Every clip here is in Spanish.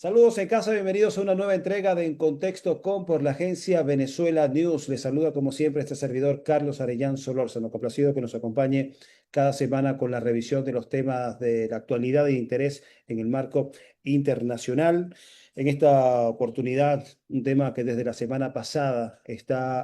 Saludos en casa, bienvenidos a una nueva entrega de En Contexto con por la agencia Venezuela News. Les saluda como siempre este servidor Carlos Arellán Solórzano, complacido que nos acompañe cada semana con la revisión de los temas de la actualidad e interés en el marco internacional. En esta oportunidad, un tema que desde la semana pasada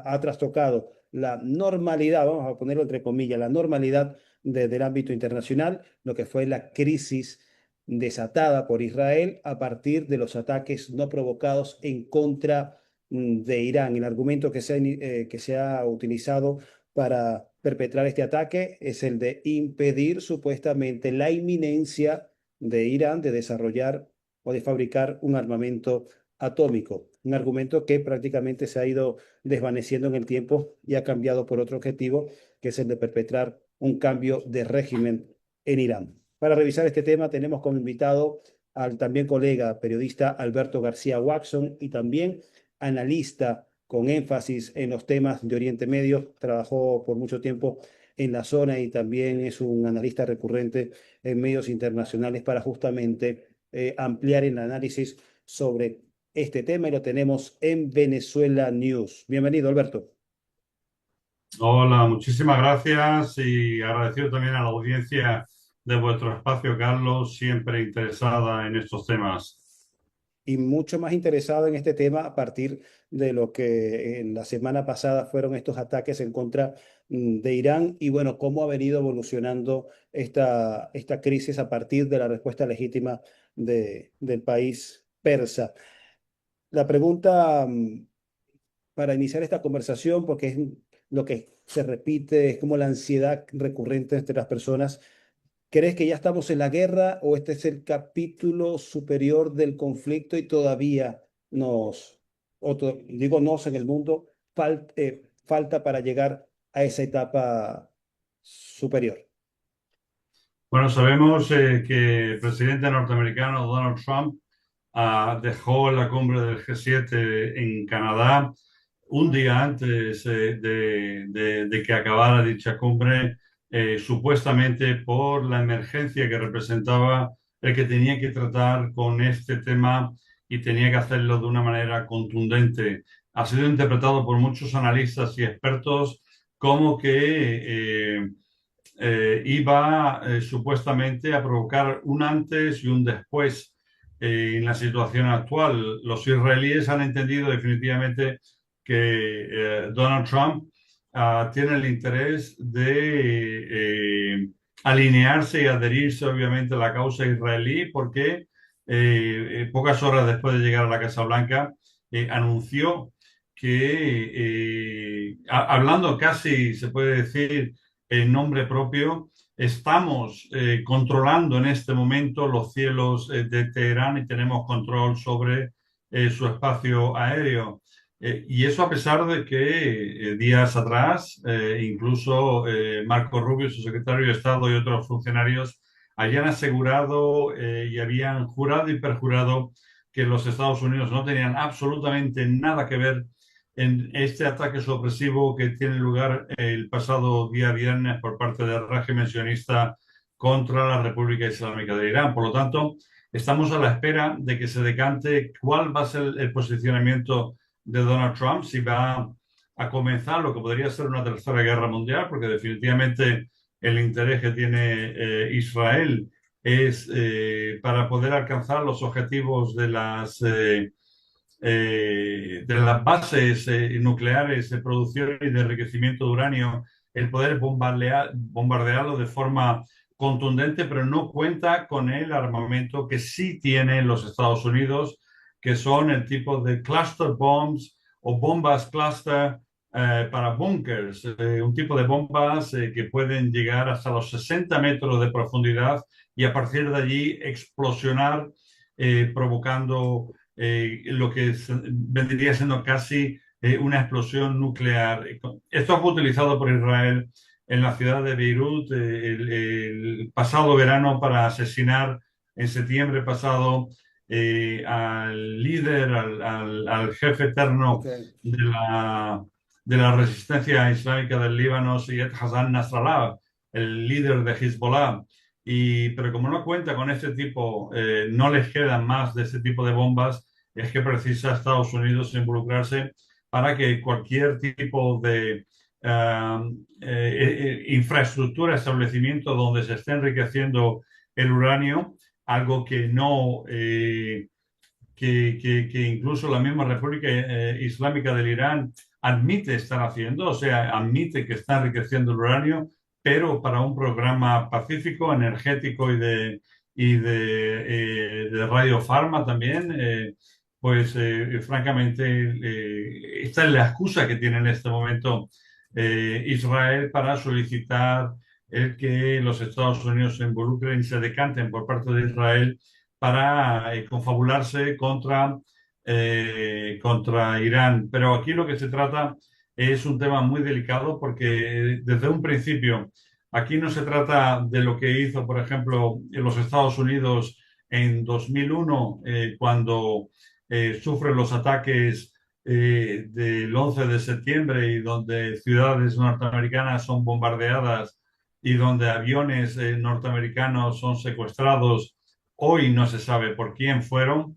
ha trastocado la normalidad, vamos a ponerlo entre comillas, la normalidad desde el ámbito internacional, lo que fue la crisis desatada por Israel a partir de los ataques no provocados en contra de Irán. El argumento que se ha utilizado para perpetrar este ataque es el de impedir supuestamente la inminencia de Irán de desarrollar o de fabricar un armamento atómico. Un argumento que prácticamente se ha ido desvaneciendo en el tiempo y ha cambiado por otro objetivo, que es el de perpetrar un cambio de régimen en Irán. Para revisar este tema tenemos como invitado al también colega periodista Alberto García Watson y también analista con énfasis en los temas de Oriente Medio. Trabajó por mucho tiempo en la zona y también es un analista recurrente en medios internacionales para justamente ampliar el análisis sobre este tema y lo tenemos en Venezuela News. Bienvenido, Alberto. Hola, muchísimas gracias y agradecido también a la audiencia de vuestro espacio, Carlos, siempre interesada en estos temas. Y mucho más interesado en este tema a partir de lo que en la semana pasada fueron estos ataques en contra de Irán y bueno, cómo ha venido evolucionando esta crisis a partir de la respuesta legítima del país persa. La pregunta para iniciar esta conversación, porque es lo que se repite, es como la ansiedad recurrente entre las personas. ¿Crees que ya estamos en la guerra o este es el capítulo superior del conflicto y todavía digo nos en el mundo, falta para llegar a esa etapa superior? Bueno, sabemos que el presidente norteamericano Donald Trump dejó la cumbre del G7 en Canadá un día antes de que acabara dicha cumbre, supuestamente por la emergencia que representaba el que tenía que tratar con este tema y tenía que hacerlo de una manera contundente. Ha sido interpretado por muchos analistas y expertos como que iba supuestamente a provocar un antes y un después en la situación actual. Los israelíes han entendido definitivamente que Donald Trump tiene el interés de alinearse y adherirse obviamente a la causa israelí porque pocas horas después de llegar a la Casa Blanca anunció que, hablando casi, se puede decir, en nombre propio, estamos controlando en este momento los cielos de Teherán y tenemos control sobre su espacio aéreo. Y eso a pesar de que días atrás, incluso Marco Rubio, su secretario de Estado y otros funcionarios habían asegurado y habían jurado y perjurado que los Estados Unidos no tenían absolutamente nada que ver en este ataque sorpresivo que tiene lugar el pasado día viernes por parte del régimen sionista contra la República Islámica de Irán. Por lo tanto, estamos a la espera de que se decante cuál va a ser el posicionamiento de Donald Trump, si va a comenzar lo que podría ser una tercera guerra mundial, porque definitivamente el interés que tiene Israel es para poder alcanzar los objetivos de las bases nucleares de producción y de enriquecimiento de uranio, el poder bombardearlo de forma contundente, pero no cuenta con el armamento que sí tienen los Estados Unidos, que son el tipo de cluster bombs o bombas cluster para bunkers, un tipo de bombas que pueden llegar hasta los 60 metros de profundidad y a partir de allí explosionar, provocando lo que vendría siendo casi una explosión nuclear. Esto fue utilizado por Israel en la ciudad de Beirut el pasado verano para asesinar en septiembre pasado al líder, al jefe eterno Ok. de de la resistencia islámica del Líbano, Syed Hassan Nasrallah, el líder de Hezbollah. pero como no cuenta con este tipo, no les quedan más de ese tipo de bombas, es que precisa Estados Unidos involucrarse para que cualquier tipo de infraestructura, establecimiento donde se esté enriqueciendo el uranio, algo que no, que incluso la misma República Islámica del Irán admite estar haciendo, o sea, admite que está enriqueciendo el uranio, pero para un programa pacífico, energético de radiofarma también, francamente, esta es la excusa que tiene en este momento Israel para solicitar el que los Estados Unidos se involucren y se decanten por parte de Israel para confabularse contra Irán. Pero aquí lo que se trata es un tema muy delicado porque desde un principio aquí no se trata de lo que hizo, por ejemplo, en los Estados Unidos en 2001, cuando sufren los ataques del 11 de septiembre y donde ciudades norteamericanas son bombardeadas y donde aviones norteamericanos son secuestrados. Hoy no se sabe por quién fueron.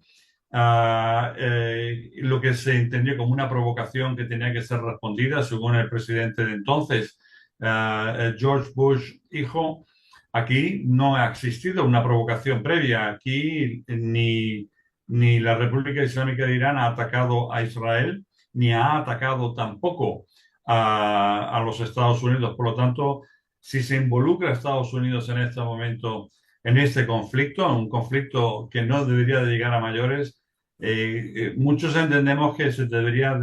Lo que se entendió como una provocación que tenía que ser respondida, según el presidente de entonces, George Bush, hijo. Aquí no ha existido una provocación previa. Aquí ni la República Islámica de Irán ha atacado a Israel, ni ha atacado tampoco a los Estados Unidos. Por lo tanto, si se involucra a Estados Unidos en este momento en este conflicto, un conflicto que no debería de llegar a mayores, muchos entendemos que se debería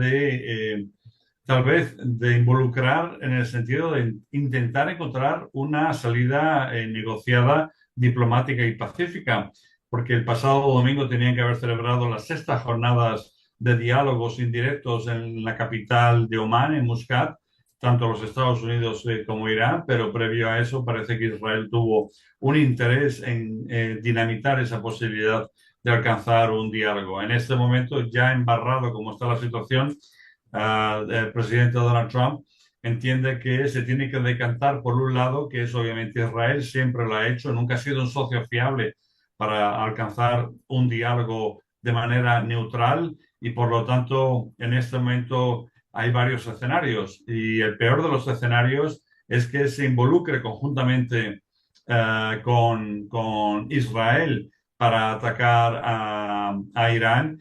tal vez, de involucrar en el sentido de intentar encontrar una salida negociada, diplomática y pacífica, porque el pasado domingo tenían que haber celebrado las sextas jornadas de diálogos indirectos en la capital de Omán, en Muscat, tanto los Estados Unidos como Irán, pero previo a eso parece que Israel tuvo un interés en dinamitar esa posibilidad de alcanzar un diálogo. En este momento, ya embarrado como está la situación, el presidente Donald Trump entiende que se tiene que decantar por un lado, que es obviamente Israel, siempre lo ha hecho, nunca ha sido un socio fiable para alcanzar un diálogo de manera neutral y por lo tanto en este momento hay varios escenarios y el peor de los escenarios es que se involucre conjuntamente con Israel para atacar a Irán,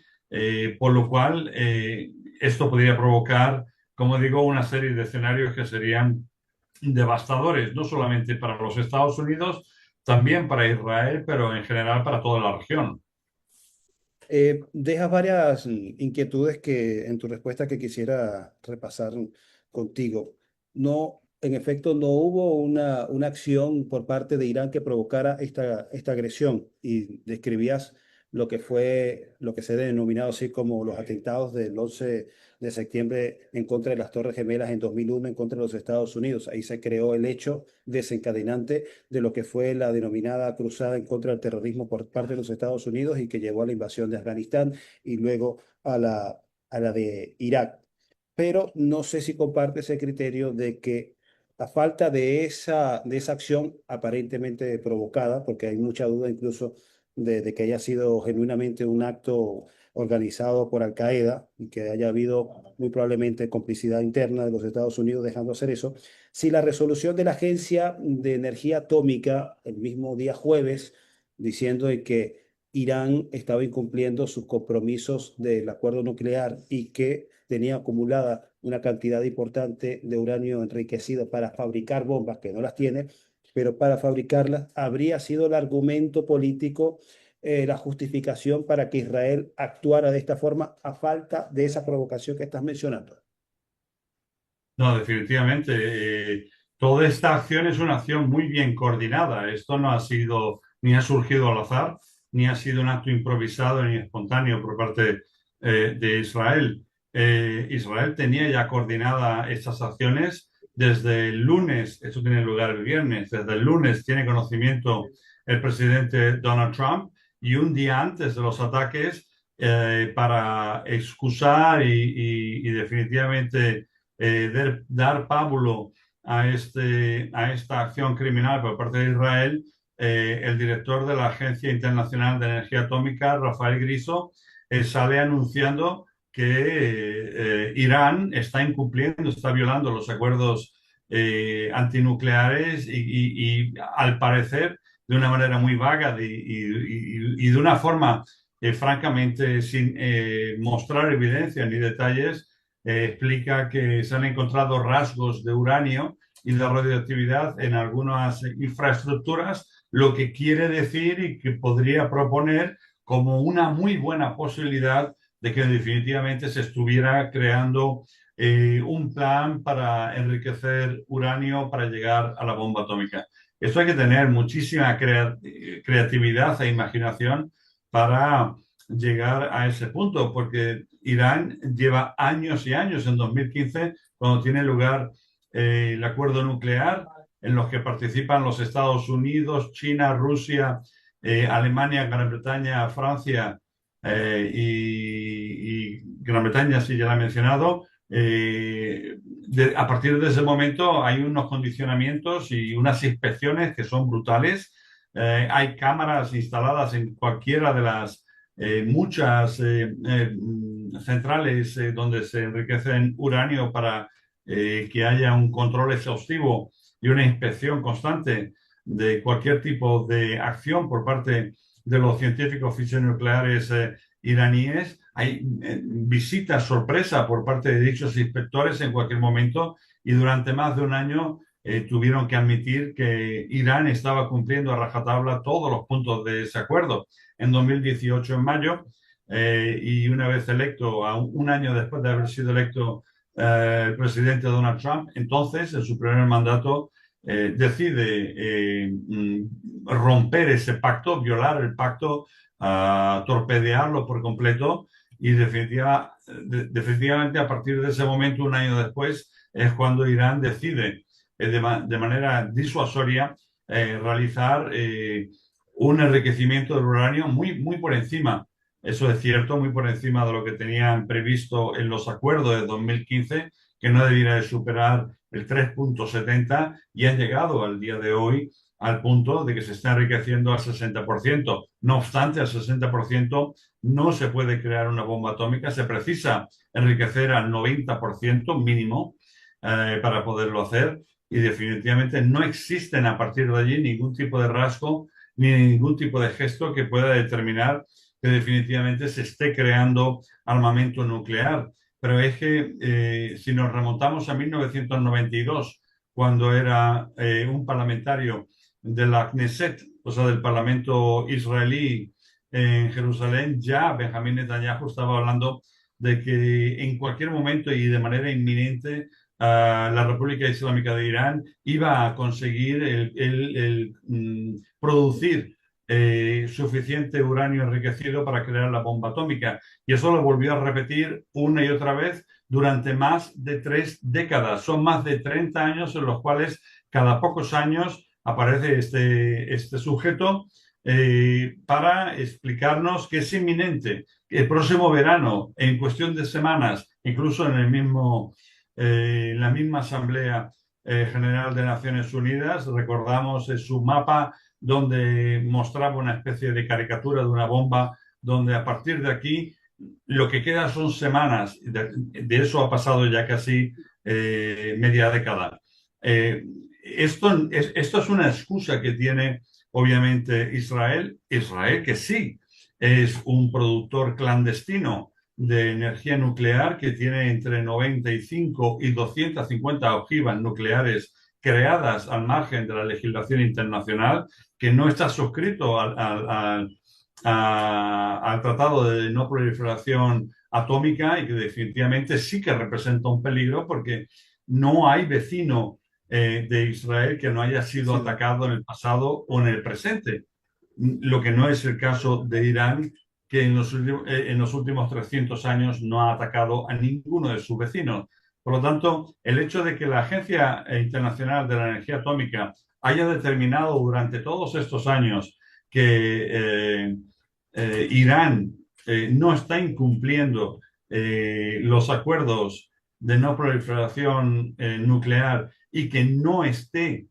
por lo cual esto podría provocar, como digo, una serie de escenarios que serían devastadores, no solamente para los Estados Unidos, también para Israel, pero en general para toda la región. Dejas varias inquietudes que en tu respuesta que quisiera repasar contigo. No, en efecto, no hubo una acción por parte de Irán que provocara esta agresión y describías lo que fue, lo que se ha denominado así como los atentados del 11 de septiembre en contra de las Torres Gemelas en 2001 en contra de los Estados Unidos. Ahí se creó el hecho desencadenante de lo que fue la denominada cruzada en contra del terrorismo por parte de los Estados Unidos y que llevó a la invasión de Afganistán y luego a la de Irak. Pero no sé si comparte ese criterio de que a falta de esa acción aparentemente provocada, porque hay mucha duda incluso de que haya sido genuinamente un acto organizado por Al Qaeda y que haya habido muy probablemente complicidad interna de los Estados Unidos dejando hacer eso, si la resolución de la Agencia de Energía Atómica el mismo día jueves, diciendo de que Irán estaba incumpliendo sus compromisos del acuerdo nuclear y que tenía acumulada una cantidad importante de uranio enriquecido para fabricar bombas, que no las tiene, pero para fabricarlas habría sido el argumento político, la justificación para que Israel actuara de esta forma a falta de esa provocación que estás mencionando. No, definitivamente. Toda esta acción es una acción muy bien coordinada. Esto no ha sido ni ha surgido al azar, ni ha sido un acto improvisado ni espontáneo por parte de Israel. Israel tenía ya coordinada estas acciones desde el lunes, eso tiene lugar el viernes, desde el lunes tiene conocimiento el presidente Donald Trump y un día antes de los ataques para excusar y definitivamente dar pábulo a esta acción criminal por parte de Israel, el director de la Agencia Internacional de Energía Atómica, Rafael Griso, sale anunciando que Irán está incumpliendo, está violando los acuerdos antinucleares y, al parecer de una manera muy vaga y de una forma francamente sin mostrar evidencia ni detalles, explica que se han encontrado rasgos de uranio y de radioactividad en algunas infraestructuras, lo que quiere decir y que podría proponer como una muy buena posibilidad de que definitivamente se estuviera creando un plan para enriquecer uranio para llegar a la bomba atómica. Esto hay que tener muchísima creatividad e imaginación para llegar a ese punto, porque Irán lleva años y años, en 2015, cuando tiene lugar el acuerdo nuclear, en los que participan los Estados Unidos, China, Rusia, Alemania, Gran Bretaña, Francia y Gran Bretaña, sí, ya la he mencionado. A partir de ese momento hay unos condicionamientos y unas inspecciones que son brutales. Hay cámaras instaladas en cualquiera de las muchas centrales donde se enriquece en uranio para que haya un control exhaustivo y una inspección constante de cualquier tipo de acción por parte de los científicos fisionucleares iraníes. Hay visitas sorpresa por parte de dichos inspectores en cualquier momento y durante más de un año tuvieron que admitir que Irán estaba cumpliendo a rajatabla todos los puntos de ese acuerdo. En 2018, en mayo, y una vez electo, un año después de haber sido electo el presidente Donald Trump, entonces, en su primer mandato, decide romper ese pacto, violar el pacto, torpedearlo por completo y definitivamente a partir de ese momento, un año después, es cuando Irán decide de manera disuasoria realizar un enriquecimiento del uranio muy por encima. Eso es cierto, muy por encima de lo que tenían previsto en los acuerdos de 2015, que no debiera de superar el 3,70 y han llegado al día de hoy al punto de que se está enriqueciendo al 60%. No obstante, al 60% no se puede crear una bomba atómica, se precisa enriquecer al 90% mínimo para poderlo hacer y definitivamente no existen a partir de allí ningún tipo de rasgo ni ningún tipo de gesto que pueda determinar que definitivamente se esté creando armamento nuclear. Pero es que si nos remontamos a 1992, cuando era un parlamentario de la Knesset, o sea, del Parlamento israelí en Jerusalén, ya Benjamín Netanyahu estaba hablando de que en cualquier momento y de manera inminente la República Islámica de Irán iba a conseguir producir suficiente uranio enriquecido para crear la bomba atómica. Y eso lo volvió a repetir una y otra vez durante más de 3 décadas. Son más de 30 años en los cuales cada pocos años aparece este sujeto para explicarnos que es inminente. El próximo verano, en cuestión de semanas, incluso en la misma Asamblea General de Naciones Unidas, recordamos su mapa donde mostraba una especie de caricatura de una bomba, donde a partir de aquí lo que queda son semanas. De eso ha pasado ya casi media década. Esto es una excusa que tiene obviamente Israel. Israel que sí es un productor clandestino de energía nuclear que tiene entre 95 y 250 ojivas nucleares creadas al margen de la legislación internacional, que no está suscrito al Tratado de No Proliferación Atómica y que definitivamente sí que representa un peligro porque no hay vecino de Israel que no haya sido Sí. atacado en el pasado o en el presente. Lo que no es el caso de Irán, que en los últimos 300 años no ha atacado a ninguno de sus vecinos. Por lo tanto, el hecho de que la Agencia Internacional de la Energía Atómica haya determinado durante todos estos años que Irán no está incumpliendo los acuerdos de no proliferación nuclear y que no esté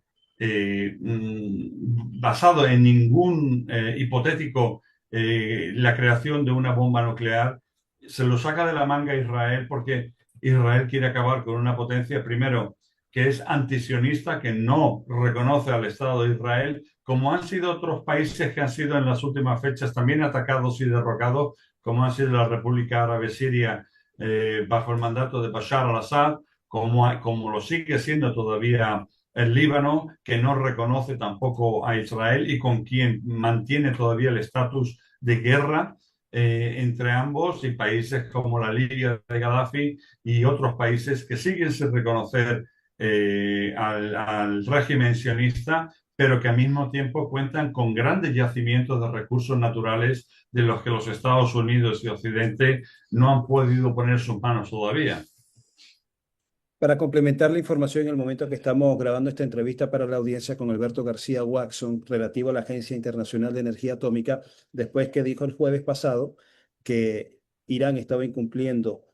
basado en ningún hipotético la creación de una bomba nuclear, se lo saca de la manga a Israel porque Israel quiere acabar con una potencia, primero, que es antisionista, que no reconoce al Estado de Israel, como han sido otros países que han sido en las últimas fechas también atacados y derrocados, como ha sido la República Árabe Siria bajo el mandato de Bashar al-Assad, como lo sigue siendo todavía el Líbano, que no reconoce tampoco a Israel y con quien mantiene todavía el estatus de guerra entre ambos, y países como la Libia de Gaddafi y otros países que siguen sin reconocer al régimen sionista, pero que al mismo tiempo cuentan con grandes yacimientos de recursos naturales de los que los Estados Unidos y Occidente no han podido poner sus manos todavía. Para complementar la información, en el momento que estamos grabando esta entrevista para la audiencia con Alberto García Watson, relativo a la Agencia Internacional de Energía Atómica, después que dijo el jueves pasado que Irán estaba incumpliendo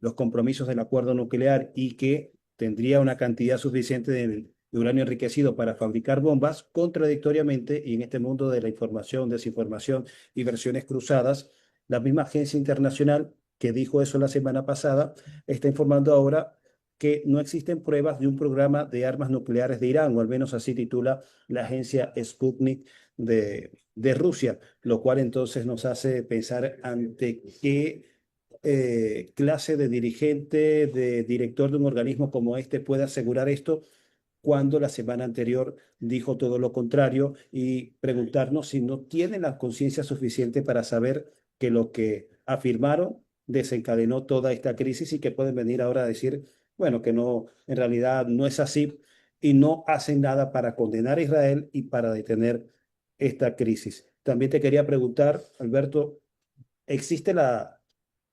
los compromisos del acuerdo nuclear y que tendría una cantidad suficiente de uranio enriquecido para fabricar bombas, contradictoriamente, y en este mundo de la información, desinformación y versiones cruzadas, la misma agencia internacional que dijo eso la semana pasada está informando ahora que no existen pruebas de un programa de armas nucleares de Irán, o al menos así titula la agencia Sputnik de Rusia, lo cual entonces nos hace pensar ante qué clase de dirigente, de director de un organismo como este puede asegurar esto cuando la semana anterior dijo todo lo contrario, y preguntarnos si no tienen la conciencia suficiente para saber que lo que afirmaron desencadenó toda esta crisis y que pueden venir ahora a decir, bueno, que no, en realidad no es así, y no hacen nada para condenar a Israel y para detener esta crisis. También te quería preguntar, Alberto, ¿existe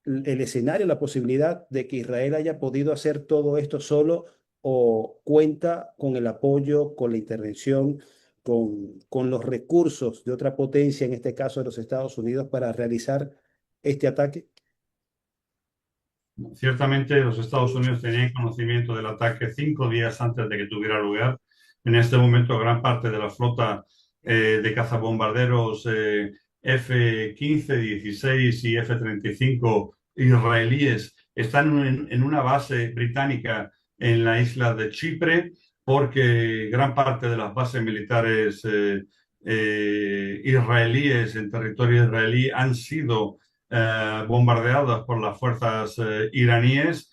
el escenario, la posibilidad de que Israel haya podido hacer todo esto solo, o cuenta con el apoyo, con la intervención, con los recursos de otra potencia, en este caso de los Estados Unidos, para realizar este ataque? Ciertamente los Estados Unidos tenían conocimiento del ataque 5 días antes de que tuviera lugar. En este momento, gran parte de la flota de cazabombarderos F-15, 16 y F-35 israelíes están en una base británica en la isla de Chipre, porque gran parte de las bases militares israelíes en territorio israelí han sido bombardeadas por las fuerzas iraníes,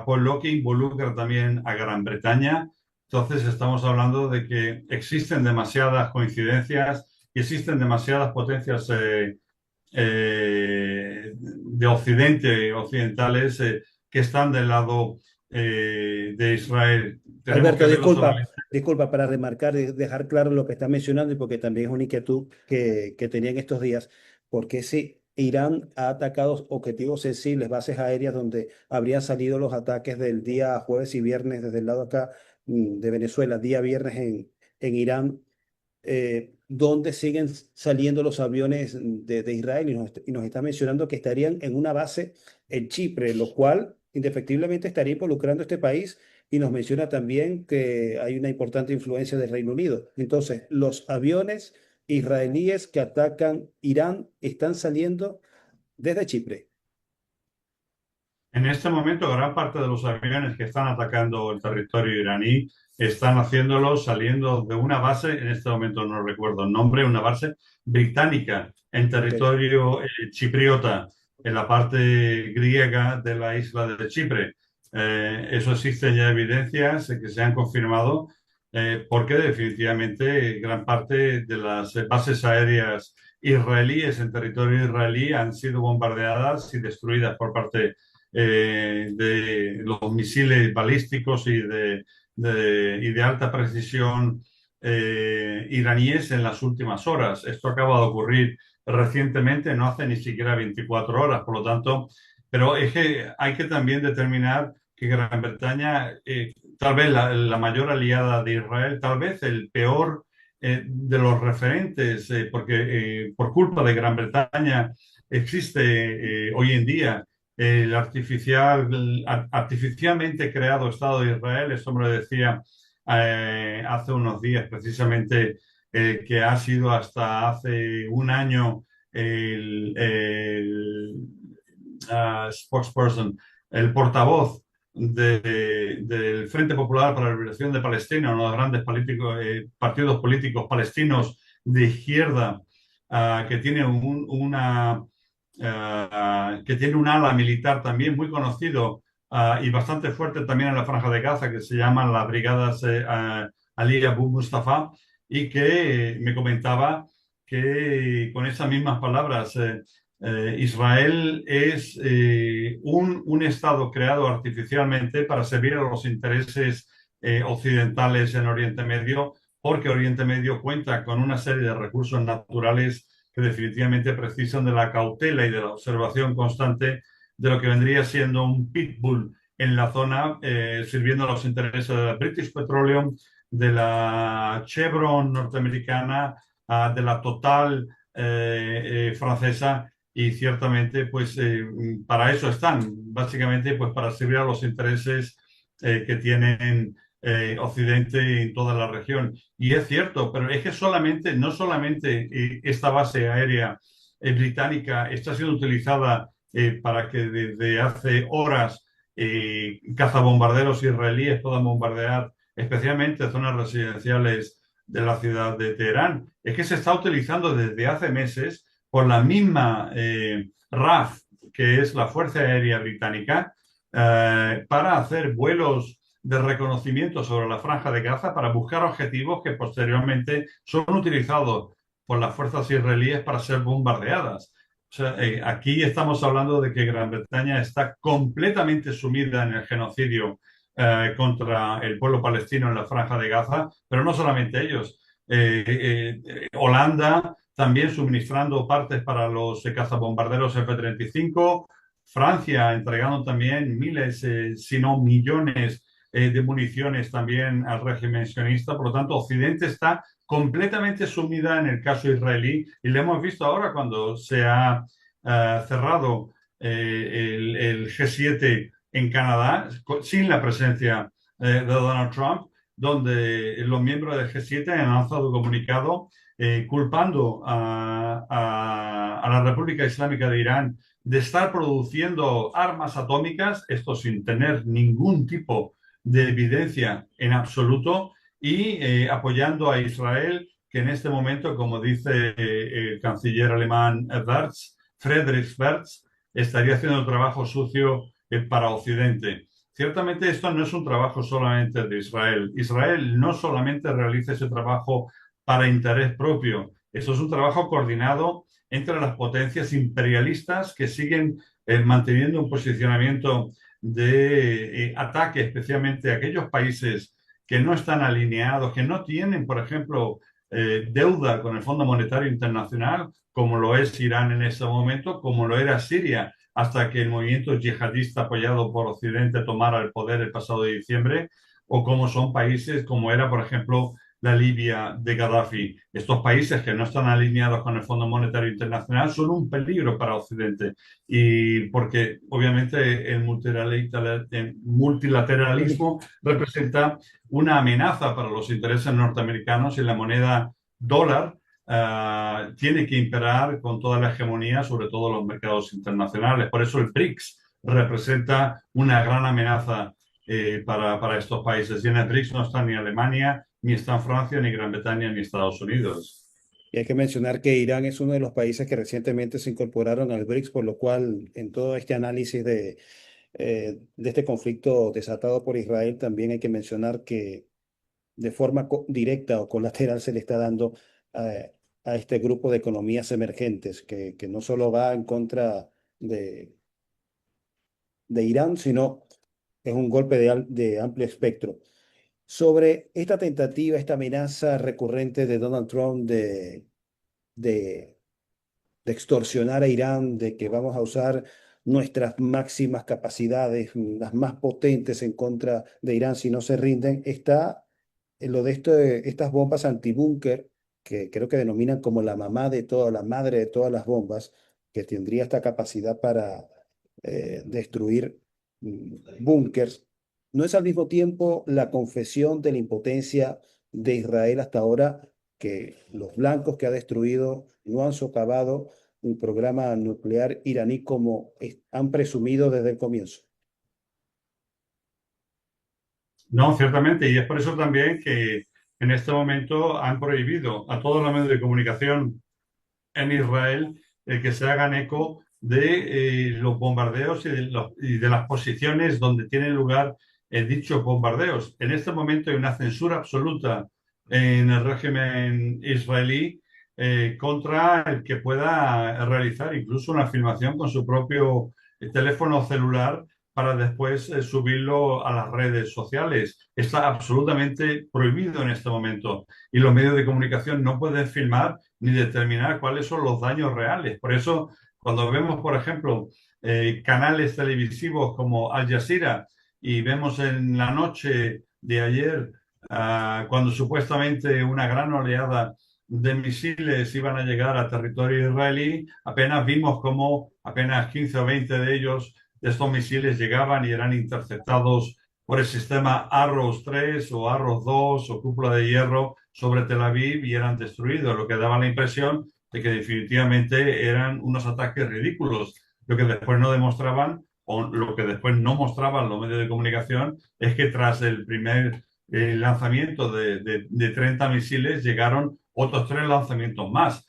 por lo que involucra también a Gran Bretaña. Entonces estamos hablando de que existen demasiadas coincidencias y existen demasiadas potencias de Occidente, occidentales, que están del lado de Israel. Tenemos Alberto, que verlo sobre disculpa, disculpa para remarcar y dejar claro lo que está mencionando, y porque también es una inquietud que tenía en estos días, porque si Irán ha atacado objetivos sensibles, bases aéreas donde habrían salido los ataques del día jueves y viernes desde el lado acá de Venezuela, día viernes en Irán, donde siguen saliendo los aviones de Israel, y nos está mencionando que estarían en una base en Chipre, lo cual indefectiblemente estaría involucrando a este país, y nos menciona también que hay una importante influencia del Reino Unido. Entonces, los aviones israelíes que atacan Irán están saliendo desde Chipre. En este momento, gran parte de los aviones que están atacando el territorio iraní están haciéndolo saliendo de una base, en este momento no recuerdo el nombre, una base británica en Ok. territorio chipriota, en la parte griega de la isla de Chipre. Eso existen ya evidencias que se han confirmado, porque definitivamente gran parte de las bases aéreas israelíes en territorio israelí han sido bombardeadas y destruidas por parte de los misiles balísticos y de alta precisión iraníes en las últimas horas. Esto acaba de ocurrir recientemente, no hace ni siquiera 24 horas, por lo tanto, pero es que hay que también determinar que Gran Bretaña, tal vez la mayor aliada de Israel, tal vez el peor de los referentes, porque por culpa de Gran Bretaña existe hoy en día artificialmente creado Estado de Israel. Esto me lo decía hace unos días, precisamente, que ha sido hasta hace un año el spokesperson, el portavoz del Frente Popular para la Liberación de Palestina, uno de los grandes partidos políticos palestinos de izquierda, que tiene que tiene un ala militar también muy conocido, y bastante fuerte también en la Franja de Gaza, que se llaman las Brigadas Ali Abu Mustafa, y que me comentaba que con esas mismas palabras, Israel es un Estado creado artificialmente para servir a los intereses occidentales en Oriente Medio, porque Oriente Medio cuenta con una serie de recursos naturales que definitivamente precisan de la cautela y de la observación constante de lo que vendría siendo un pitbull en la zona, sirviendo a los intereses de la British Petroleum, de la Chevron norteamericana, de la Total francesa, y ciertamente pues para eso están, básicamente pues para servir a los intereses que tienen Occidente en toda la región. Y es cierto, pero es que no solamente esta base aérea británica está siendo utilizada para que desde hace horas cazabombarderos israelíes puedan bombardear especialmente zonas residenciales de la ciudad de Teherán. Es que se está utilizando desde hace meses por la misma RAF, que es la Fuerza Aérea Británica, para hacer vuelos de reconocimiento sobre la Franja de Gaza para buscar objetivos que posteriormente son utilizados por las fuerzas israelíes para ser bombardeadas. O sea, aquí estamos hablando de que Gran Bretaña está completamente sumida en el genocidio contra el pueblo palestino en la Franja de Gaza, pero no solamente ellos. Holanda también suministrando partes para los cazabombarderos F-35, Francia entregando también miles, si no millones, de municiones también al régimen sionista. Por lo tanto, Occidente está completamente sumida en el caso israelí, y lo hemos visto ahora cuando se ha cerrado el G7 en Canadá, sin la presencia de Donald Trump, donde los miembros del G7 han lanzado un comunicado culpando a la República Islámica de Irán de estar produciendo armas atómicas, esto sin tener ningún tipo de evidencia en absoluto, y apoyando a Israel, que en este momento, como dice el canciller alemán Friedrich Merz, estaría haciendo el trabajo sucio para Occidente. Ciertamente esto no es un trabajo solamente de Israel. Israel no solamente realiza ese trabajo para interés propio, eso es un trabajo coordinado entre las potencias imperialistas que siguen manteniendo un posicionamiento de ataque, especialmente a aquellos países que no están alineados, que no tienen, por ejemplo, deuda con el Fondo Monetario Internacional, como lo es Irán en ese momento, como lo era Siria, hasta que el movimiento yihadista apoyado por Occidente tomara el poder el pasado diciembre, o como son países como era, por ejemplo, la Libia de Gaddafi. Estos países que no están alineados con el Fondo Monetario Internacional son un peligro para Occidente, y porque obviamente el multilateralismo representa una amenaza para los intereses norteamericanos, y la moneda dólar tiene que imperar con toda la hegemonía sobre todos los mercados internacionales. Por eso el BRICS representa una gran amenaza para estos países. Y en el BRICS no está ni Alemania, ni está Francia, ni Gran Bretaña, ni Estados Unidos. Y hay que mencionar que Irán es uno de los países que recientemente se incorporaron al BRICS, por lo cual en todo este análisis de este conflicto desatado por Israel, también hay que mencionar que de forma directa o colateral se le está dando a este grupo de economías emergentes, que no solo va en contra de, de Irán, sino es un golpe de amplio espectro. Sobre esta tentativa, esta amenaza recurrente de Donald Trump de, de extorsionar a Irán, de que vamos a usar nuestras máximas capacidades, las más potentes en contra de Irán si no se rinden, está en lo de estas bombas antibúnker, que creo que denominan como la mamá de todas, la madre de todas las bombas, que tendría esta capacidad para destruir búnkers. ¿No es al mismo tiempo la confesión de la impotencia de Israel hasta ahora que los blancos que ha destruido no han socavado un programa nuclear iraní como han presumido desde el comienzo? No, ciertamente, y es por eso también que en este momento han prohibido a todos los medios de comunicación en Israel que se hagan eco de los bombardeos y de las posiciones donde tienen lugar dichos bombardeos. En este momento hay una censura absoluta en el régimen israelí contra el que pueda realizar incluso una filmación con su propio teléfono celular para después subirlo a las redes sociales. Está absolutamente prohibido en este momento y los medios de comunicación no pueden filmar ni determinar cuáles son los daños reales. Por eso, cuando vemos, por ejemplo, canales televisivos como Al Jazeera y vemos en la noche de ayer, cuando supuestamente una gran oleada de misiles iban a llegar a territorio israelí, apenas vimos cómo apenas 15 o 20 de ellos, de estos misiles, llegaban y eran interceptados por el sistema Arrows 3 o Arrows 2 o cúpula de hierro sobre Tel Aviv y eran destruidos, lo que daba la impresión de que definitivamente eran unos ataques ridículos. Lo que después no demostraban o lo que después no mostraban los medios de comunicación es que tras el primer lanzamiento de 30 misiles llegaron otros 3 lanzamientos más.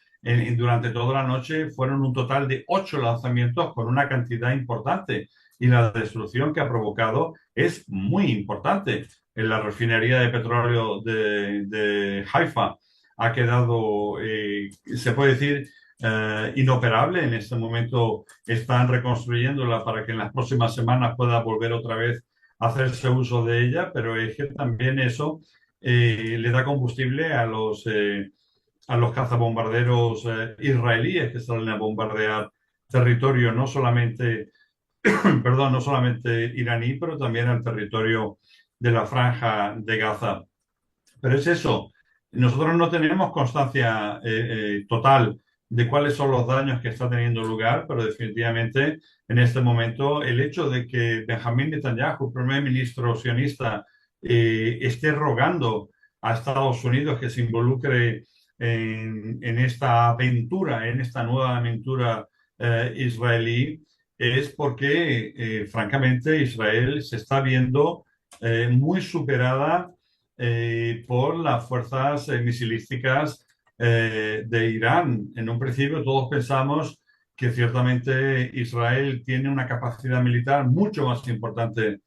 Durante toda la noche fueron un total de 8 lanzamientos con una cantidad importante y la destrucción que ha provocado es muy importante. En la refinería de petróleo de Haifa ha quedado, se puede decir, inoperable. En este momento están reconstruyéndola para que en las próximas semanas pueda volver otra vez a hacerse uso de ella, pero es que también eso le da combustible a los cazabombarderos israelíes que salen a bombardear territorio no solamente perdón, no solamente iraní, pero también al territorio de la Franja de Gaza. Pero es eso, nosotros no tenemos constancia total de cuáles son los daños que está teniendo lugar, pero definitivamente en este momento el hecho de que Benjamín Netanyahu, primer ministro sionista, esté rogando a Estados Unidos que se involucre en esta aventura, en esta nueva aventura israelí, es porque, francamente, Israel se está viendo muy superada por las fuerzas misilísticas de Irán. En un principio todos pensamos que ciertamente Israel tiene una capacidad militar mucho más importante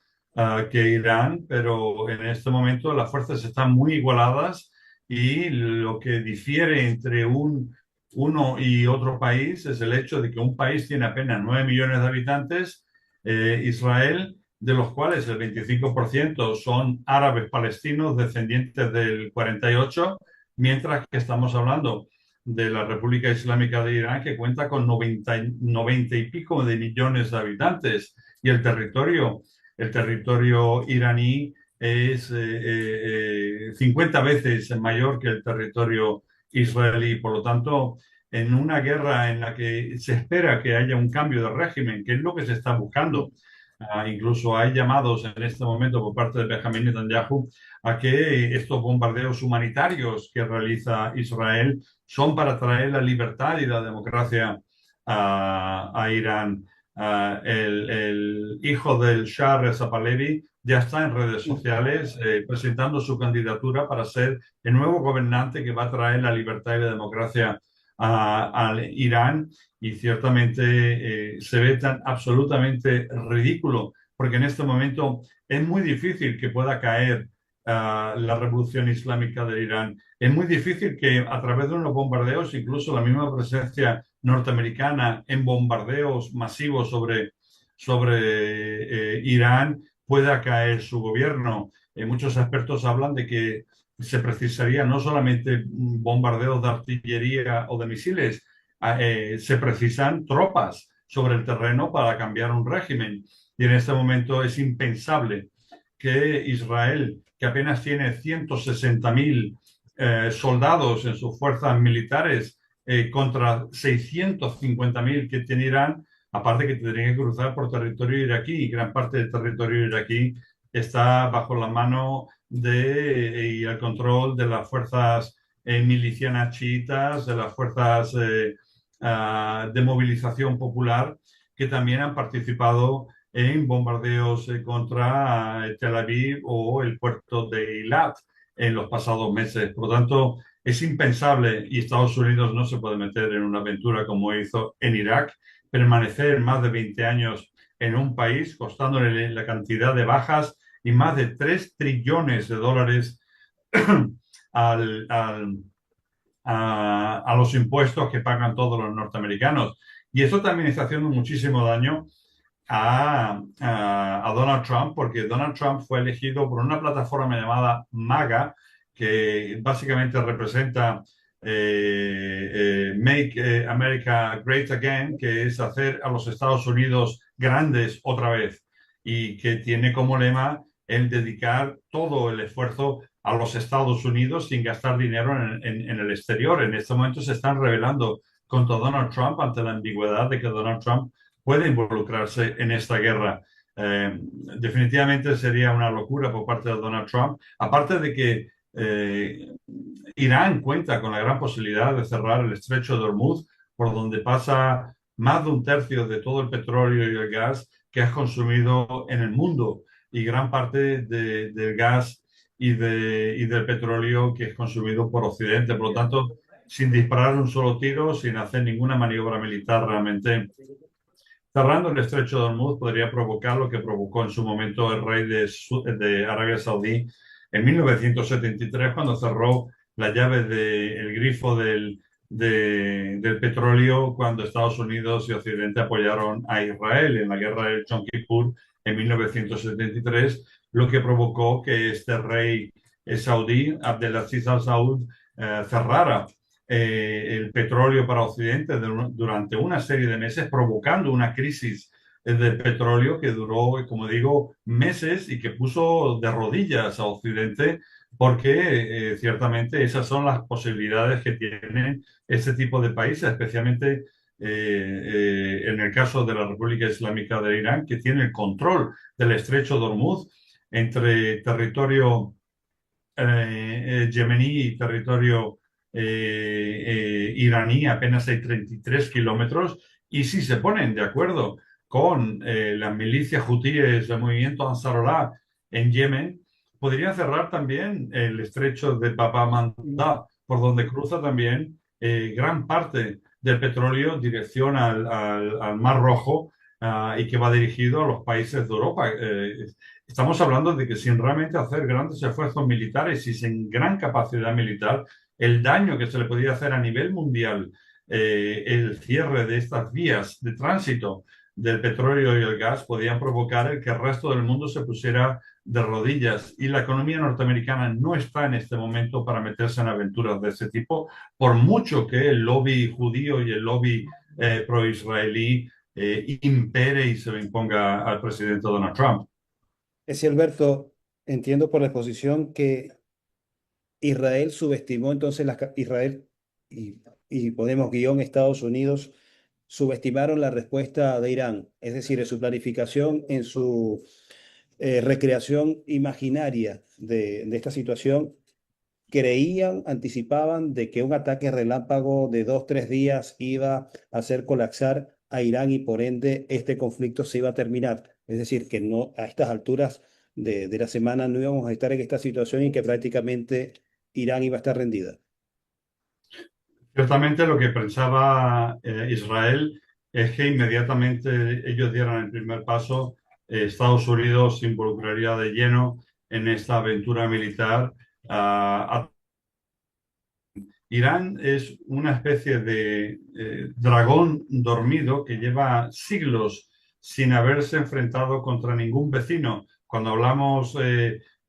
que Irán, pero en este momento las fuerzas están muy igualadas y lo que difiere entre uno y otro país es el hecho de que un país tiene apenas 9 millones de habitantes, Israel, de los cuales el 25% son árabes palestinos descendientes del 48, mientras que estamos hablando de la República Islámica de Irán, que cuenta con 90 y pico de millones de habitantes, y el territorio iraní es 50 veces mayor que el territorio israelí. Por lo tanto, en una guerra en la que se espera que haya un cambio de régimen, que es lo que se está buscando, incluso hay llamados en este momento por parte de Benjamín Netanyahu a que estos bombardeos humanitarios que realiza Israel son para traer la libertad y la democracia a Irán. El hijo del Shah Reza Pahlavi ya está en redes sociales presentando su candidatura para ser el nuevo gobernante que va a traer la libertad y la democracia a Irán y ciertamente se ve tan absolutamente ridículo porque en este momento es muy difícil que pueda caer la revolución islámica de Irán. Es muy difícil que a través de unos bombardeos, incluso la misma presencia norteamericana en bombardeos masivos sobre Irán, pueda caer su gobierno. Muchos expertos hablan de que se precisaría no solamente bombardeos de artillería o de misiles, se precisan tropas sobre el terreno para cambiar un régimen. Y en este momento es impensable que Israel, que apenas tiene 160.000 soldados en sus fuerzas militares contra 650.000 que tiene Irán, aparte que tendría que cruzar por territorio iraquí y gran parte del territorio iraquí está bajo la mano y el control de las fuerzas milicianas chiitas, de las fuerzas de movilización popular, que también han participado en bombardeos contra Tel Aviv o el puerto de Eilat en los pasados meses. Por lo tanto, es impensable, y Estados Unidos no se puede meter en una aventura como hizo en Irak, permanecer más de 20 años en un país, costándole la cantidad de bajas y más de 3 trillones de dólares al, al, a los impuestos que pagan todos los norteamericanos. Y eso también está haciendo muchísimo daño a Donald Trump, porque Donald Trump fue elegido por una plataforma llamada MAGA, que básicamente representa Make America Great Again, que es hacer a los Estados Unidos grandes otra vez, y que tiene como lema el dedicar todo el esfuerzo a los Estados Unidos sin gastar dinero en el exterior. En este momento se están rebelando contra Donald Trump ante la ambigüedad de que Donald Trump puede involucrarse en esta guerra. Definitivamente sería una locura por parte de Donald Trump, aparte de que Irán cuenta con la gran posibilidad de cerrar el estrecho de Hormuz, por donde pasa más de un tercio de todo el petróleo y el gas que es consumido en el mundo, y gran parte del gas y del petróleo que es consumido por Occidente. Por lo tanto, sin disparar un solo tiro, sin hacer ninguna maniobra militar realmente, cerrando el estrecho de Hormuz podría provocar lo que provocó en su momento el rey de Arabia Saudí en 1973, cuando cerró la llave del grifo del petróleo, cuando Estados Unidos y Occidente apoyaron a Israel en la guerra del Yom Kippur en 1973, lo que provocó que este rey saudí, Abdelaziz Al Saud, cerrara el petróleo para Occidente durante una serie de meses, provocando una crisis del petróleo que duró, como digo, meses, y que puso de rodillas a Occidente, porque ciertamente esas son las posibilidades que tienen este tipo de países, especialmente en el caso de la República Islámica de Irán, que tiene el control del estrecho de Hormuz entre territorio yemení y territorio iraní. Apenas hay 33 kilómetros, y si se ponen de acuerdo con las milicias hutíes del movimiento Ansarollah en Yemen, podrían cerrar también el estrecho de Bab el-Mandab, por donde cruza también gran parte del petróleo en dirección al Mar Rojo, y que va dirigido a los países de Europa. Estamos hablando de que sin realmente hacer grandes esfuerzos militares y sin gran capacidad militar, el daño que se le podía hacer a nivel mundial, el cierre de estas vías de tránsito del petróleo y el gas, podían provocar el que el resto del mundo se pusiera de rodillas. Y la economía norteamericana no está en este momento para meterse en aventuras de ese tipo, por mucho que el lobby judío y el lobby pro-israelí impere y se lo imponga al presidente Donald Trump. Es decir, Alberto, entiendo por la exposición que Israel subestimó entonces Israel y Podemos guión Estados Unidos subestimaron la respuesta de Irán, es decir, en su planificación, en su recreación imaginaria de esta situación, creían, anticipaban de que un ataque relámpago de 2, 3 días iba a hacer colapsar a Irán y por ende este conflicto se iba a terminar. Es decir, que no a estas alturas de la semana no íbamos a estar en esta situación y que prácticamente Irán iba a estar rendida. Ciertamente lo que pensaba Israel es que inmediatamente ellos dieran el primer paso, Estados Unidos se involucraría de lleno en esta aventura militar. Irán es una especie de dragón dormido que lleva siglos sin haberse enfrentado contra ningún vecino. Cuando hablamos,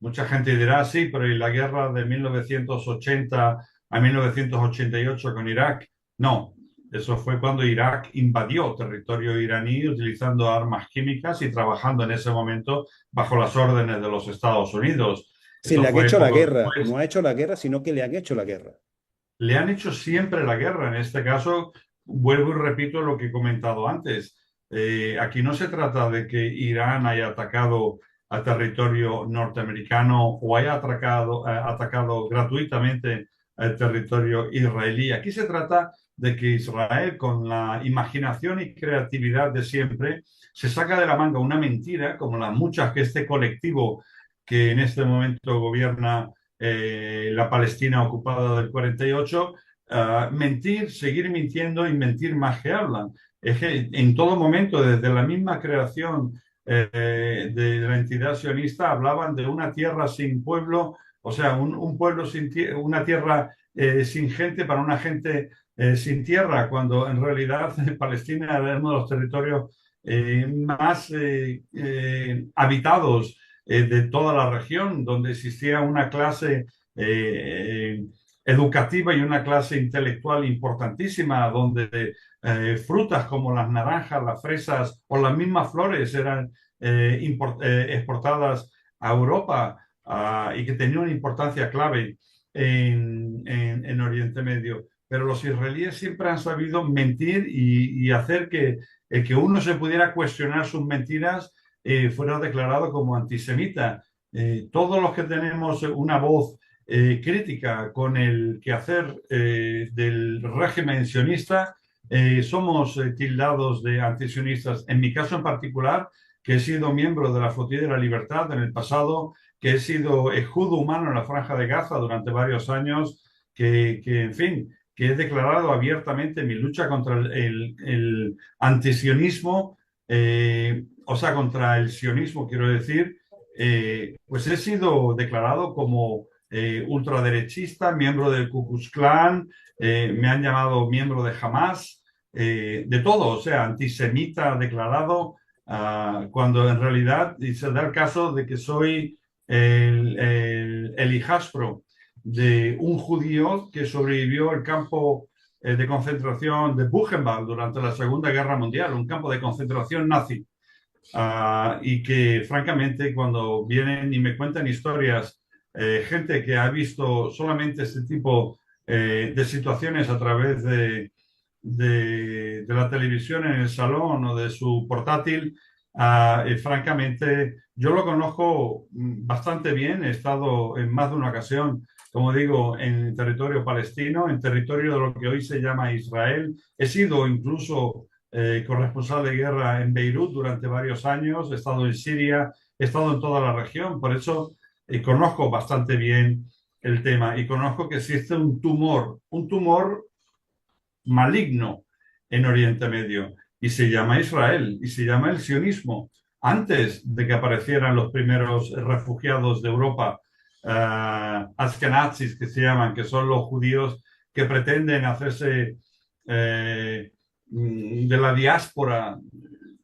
mucha gente dirá, sí, pero ¿y la guerra de 1980 a 1988 con Irak? No, eso fue cuando Irak invadió territorio iraní utilizando armas químicas y trabajando en ese momento bajo las órdenes de los Estados Unidos. Sí, Esto le han fue hecho la poco guerra, después. no ha hecho la guerra, sino que le han hecho la guerra. Le han hecho siempre la guerra. En este caso, vuelvo y repito lo que he comentado antes. Aquí no se trata de que Irán haya atacado a territorio norteamericano o haya atacado gratuitamente el territorio israelí. Aquí se trata de que Israel, con la imaginación y creatividad de siempre, se saca de la manga una mentira, como las muchas que este colectivo que en este momento gobierna la Palestina ocupada del 48, mentir, seguir mintiendo y mentir más que hablan. Es que en todo momento, desde la misma creación de la entidad sionista, hablaban de una tierra sin pueblo, o sea, un pueblo sin una tierra sin gente para una gente sin tierra, cuando en realidad Palestina era uno de los territorios más habitados de toda la región, donde existía una clase educativa y una clase intelectual importantísima, donde frutas como las naranjas, las fresas o las mismas flores eran exportadas a Europa y que tenían una importancia clave en Oriente Medio. Pero los israelíes siempre han sabido mentir y hacer que uno se pudiera cuestionar sus mentiras fuera declarado como antisemita. Todos los que tenemos una voz crítica con el quehacer del régimen sionista, somos tildados de antisionistas. En mi caso en particular, que he sido miembro de la Flotilla de la Libertad en el pasado, que he sido escudo humano en la Franja de Gaza durante varios años, en fin, que he declarado abiertamente mi lucha contra el antisionismo, o sea, contra el sionismo, quiero decir, pues he sido declarado como ultraderechista, miembro del Ku Klux Klan, me han llamado miembro de Hamas, de todo, o sea, antisemita declarado, cuando en realidad se da el caso de que soy el hijastro de un judío que sobrevivió al campo de concentración de Buchenwald durante la Segunda Guerra Mundial, un campo de concentración nazi. Y que francamente cuando vienen y me cuentan historias, gente que ha visto solamente este tipo de situaciones a través de la televisión en el salón o de su portátil, francamente yo lo conozco bastante bien, he estado en más de una ocasión, como digo, en territorio palestino, en territorio de lo que hoy se llama Israel, he sido incluso corresponsal de guerra en Beirut durante varios años, he estado en Siria, he estado en toda la región, por eso conozco bastante bien el tema y conozco que existe un tumor maligno en Oriente Medio y se llama Israel y se llama el sionismo. Antes de que aparecieran los primeros refugiados de Europa, Ashkenazis que se llaman, que son los judíos que pretenden hacerse de la diáspora,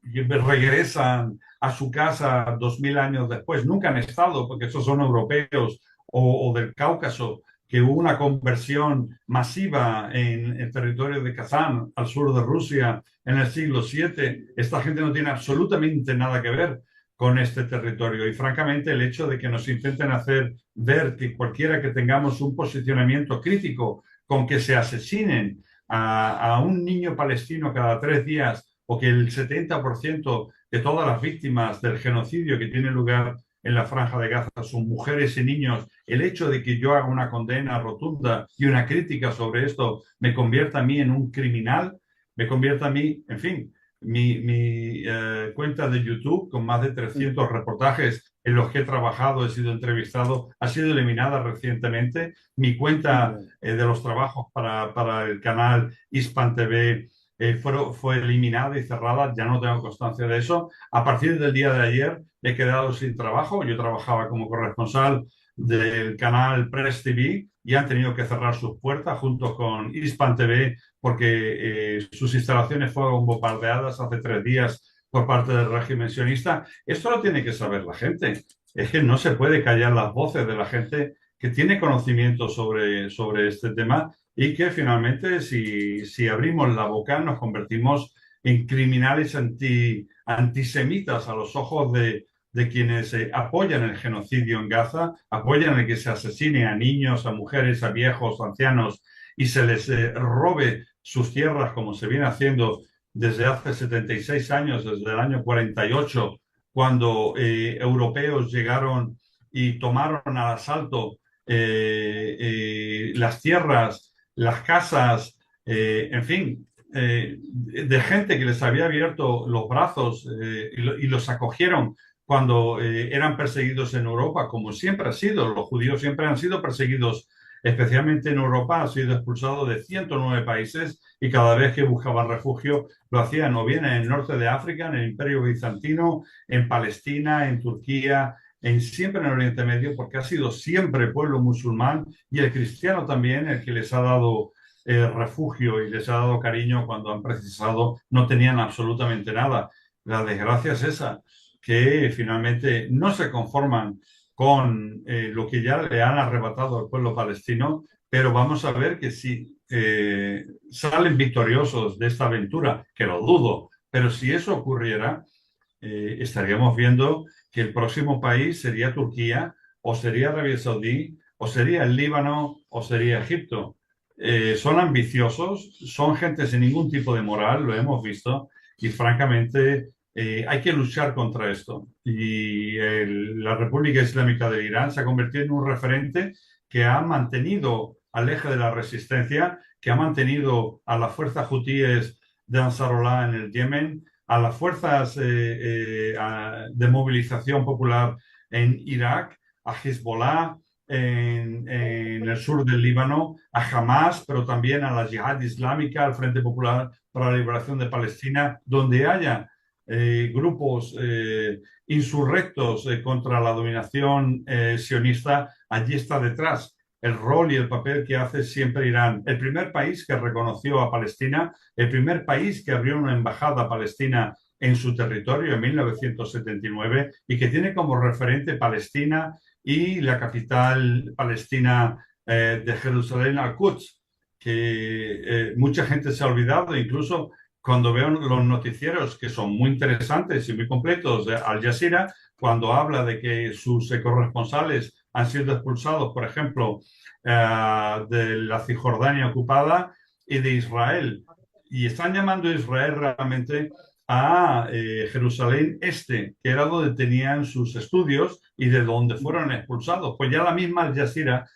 regresan a su casa 2000 años después. Nunca han estado, porque esos son europeos o del Cáucaso, que hubo una conversión masiva en el territorio de Kazán, al sur de Rusia, en el siglo VII. Esta gente no tiene absolutamente nada que ver con este territorio. Y francamente, el hecho de que nos intenten hacer ver que cualquiera que tengamos un posicionamiento crítico con que se asesinen a un niño palestino cada 3 días o que el 70% de todas las víctimas del genocidio que tiene lugar en la Franja de Gaza son mujeres y niños, el hecho de que yo haga una condena rotunda y una crítica sobre esto me convierta a mí en un criminal, me convierta a mí, en fin, mi cuenta de YouTube con más de 300 reportajes en los que he trabajado, he sido entrevistado, ha sido eliminada recientemente. Mi cuenta de los trabajos para el canal Hispan TV fue eliminada y cerrada, ya no tengo constancia de eso. A partir del día de ayer he quedado sin trabajo, yo trabajaba como corresponsal del canal Press TV y han tenido que cerrar sus puertas junto con Hispan TV porque sus instalaciones fueron bombardeadas hace 3 días por parte del régimen sionista. Esto lo tiene que saber la gente. Es que no se puede callar las voces de la gente que tiene conocimiento sobre este tema y que finalmente si abrimos la boca nos convertimos en criminales antisemitas a los ojos de quienes apoyan el genocidio en Gaza, apoyan el que se asesine a niños, a mujeres, a viejos, a ancianos y se les robe sus tierras como se viene haciendo desde hace 76 años, desde el año 48, cuando europeos llegaron y tomaron al asalto las tierras, las casas, en fin, de gente que les había abierto los brazos y los acogieron cuando eran perseguidos en Europa, como siempre ha sido. Los judíos siempre han sido perseguidos, especialmente en Europa, han sido expulsados de 109 países y cada vez que buscaban refugio lo hacían o bien en el norte de África, en el Imperio Bizantino, en Palestina, en Turquía, siempre en el Oriente Medio, porque ha sido siempre pueblo musulmán y el cristiano también el que les ha dado refugio y les ha dado cariño cuando han precisado, no tenían absolutamente nada. La desgracia es esa, que finalmente no se conforman con lo que ya le han arrebatado al pueblo palestino, pero vamos a ver que si salen victoriosos de esta aventura, que lo dudo, pero si eso ocurriera, estaríamos viendo que el próximo país sería Turquía, o sería Arabia Saudí, o sería el Líbano, o sería Egipto. Son ambiciosos, son gente sin ningún tipo de moral, lo hemos visto, y francamente hay que luchar contra esto. Y la República Islámica de Irán se ha convertido en un referente que ha mantenido al eje de la resistencia, que ha mantenido a las fuerzas hutíes de Ansarullah en el Yemen, a las fuerzas de movilización popular en Irak, a Hezbollah en el sur del Líbano, a Hamas, pero también a la Yihad Islámica, al Frente Popular para la Liberación de Palestina, donde haya grupos insurrectos contra la dominación sionista, allí está detrás el rol y el papel que hace siempre Irán. El primer país que reconoció a Palestina, el primer país que abrió una embajada palestina en su territorio en 1979 y que tiene como referente Palestina y la capital palestina de Jerusalén, Al-Quds, que mucha gente se ha olvidado, incluso cuando veo los noticieros que son muy interesantes y muy completos de Al Jazeera, cuando habla de que sus corresponsales han sido expulsados, por ejemplo, de la Cisjordania ocupada y de Israel. Y están llamando a Israel realmente a Jerusalén Este, que era donde tenían sus estudios y de donde fueron expulsados. Pues ya la misma Al Jazeera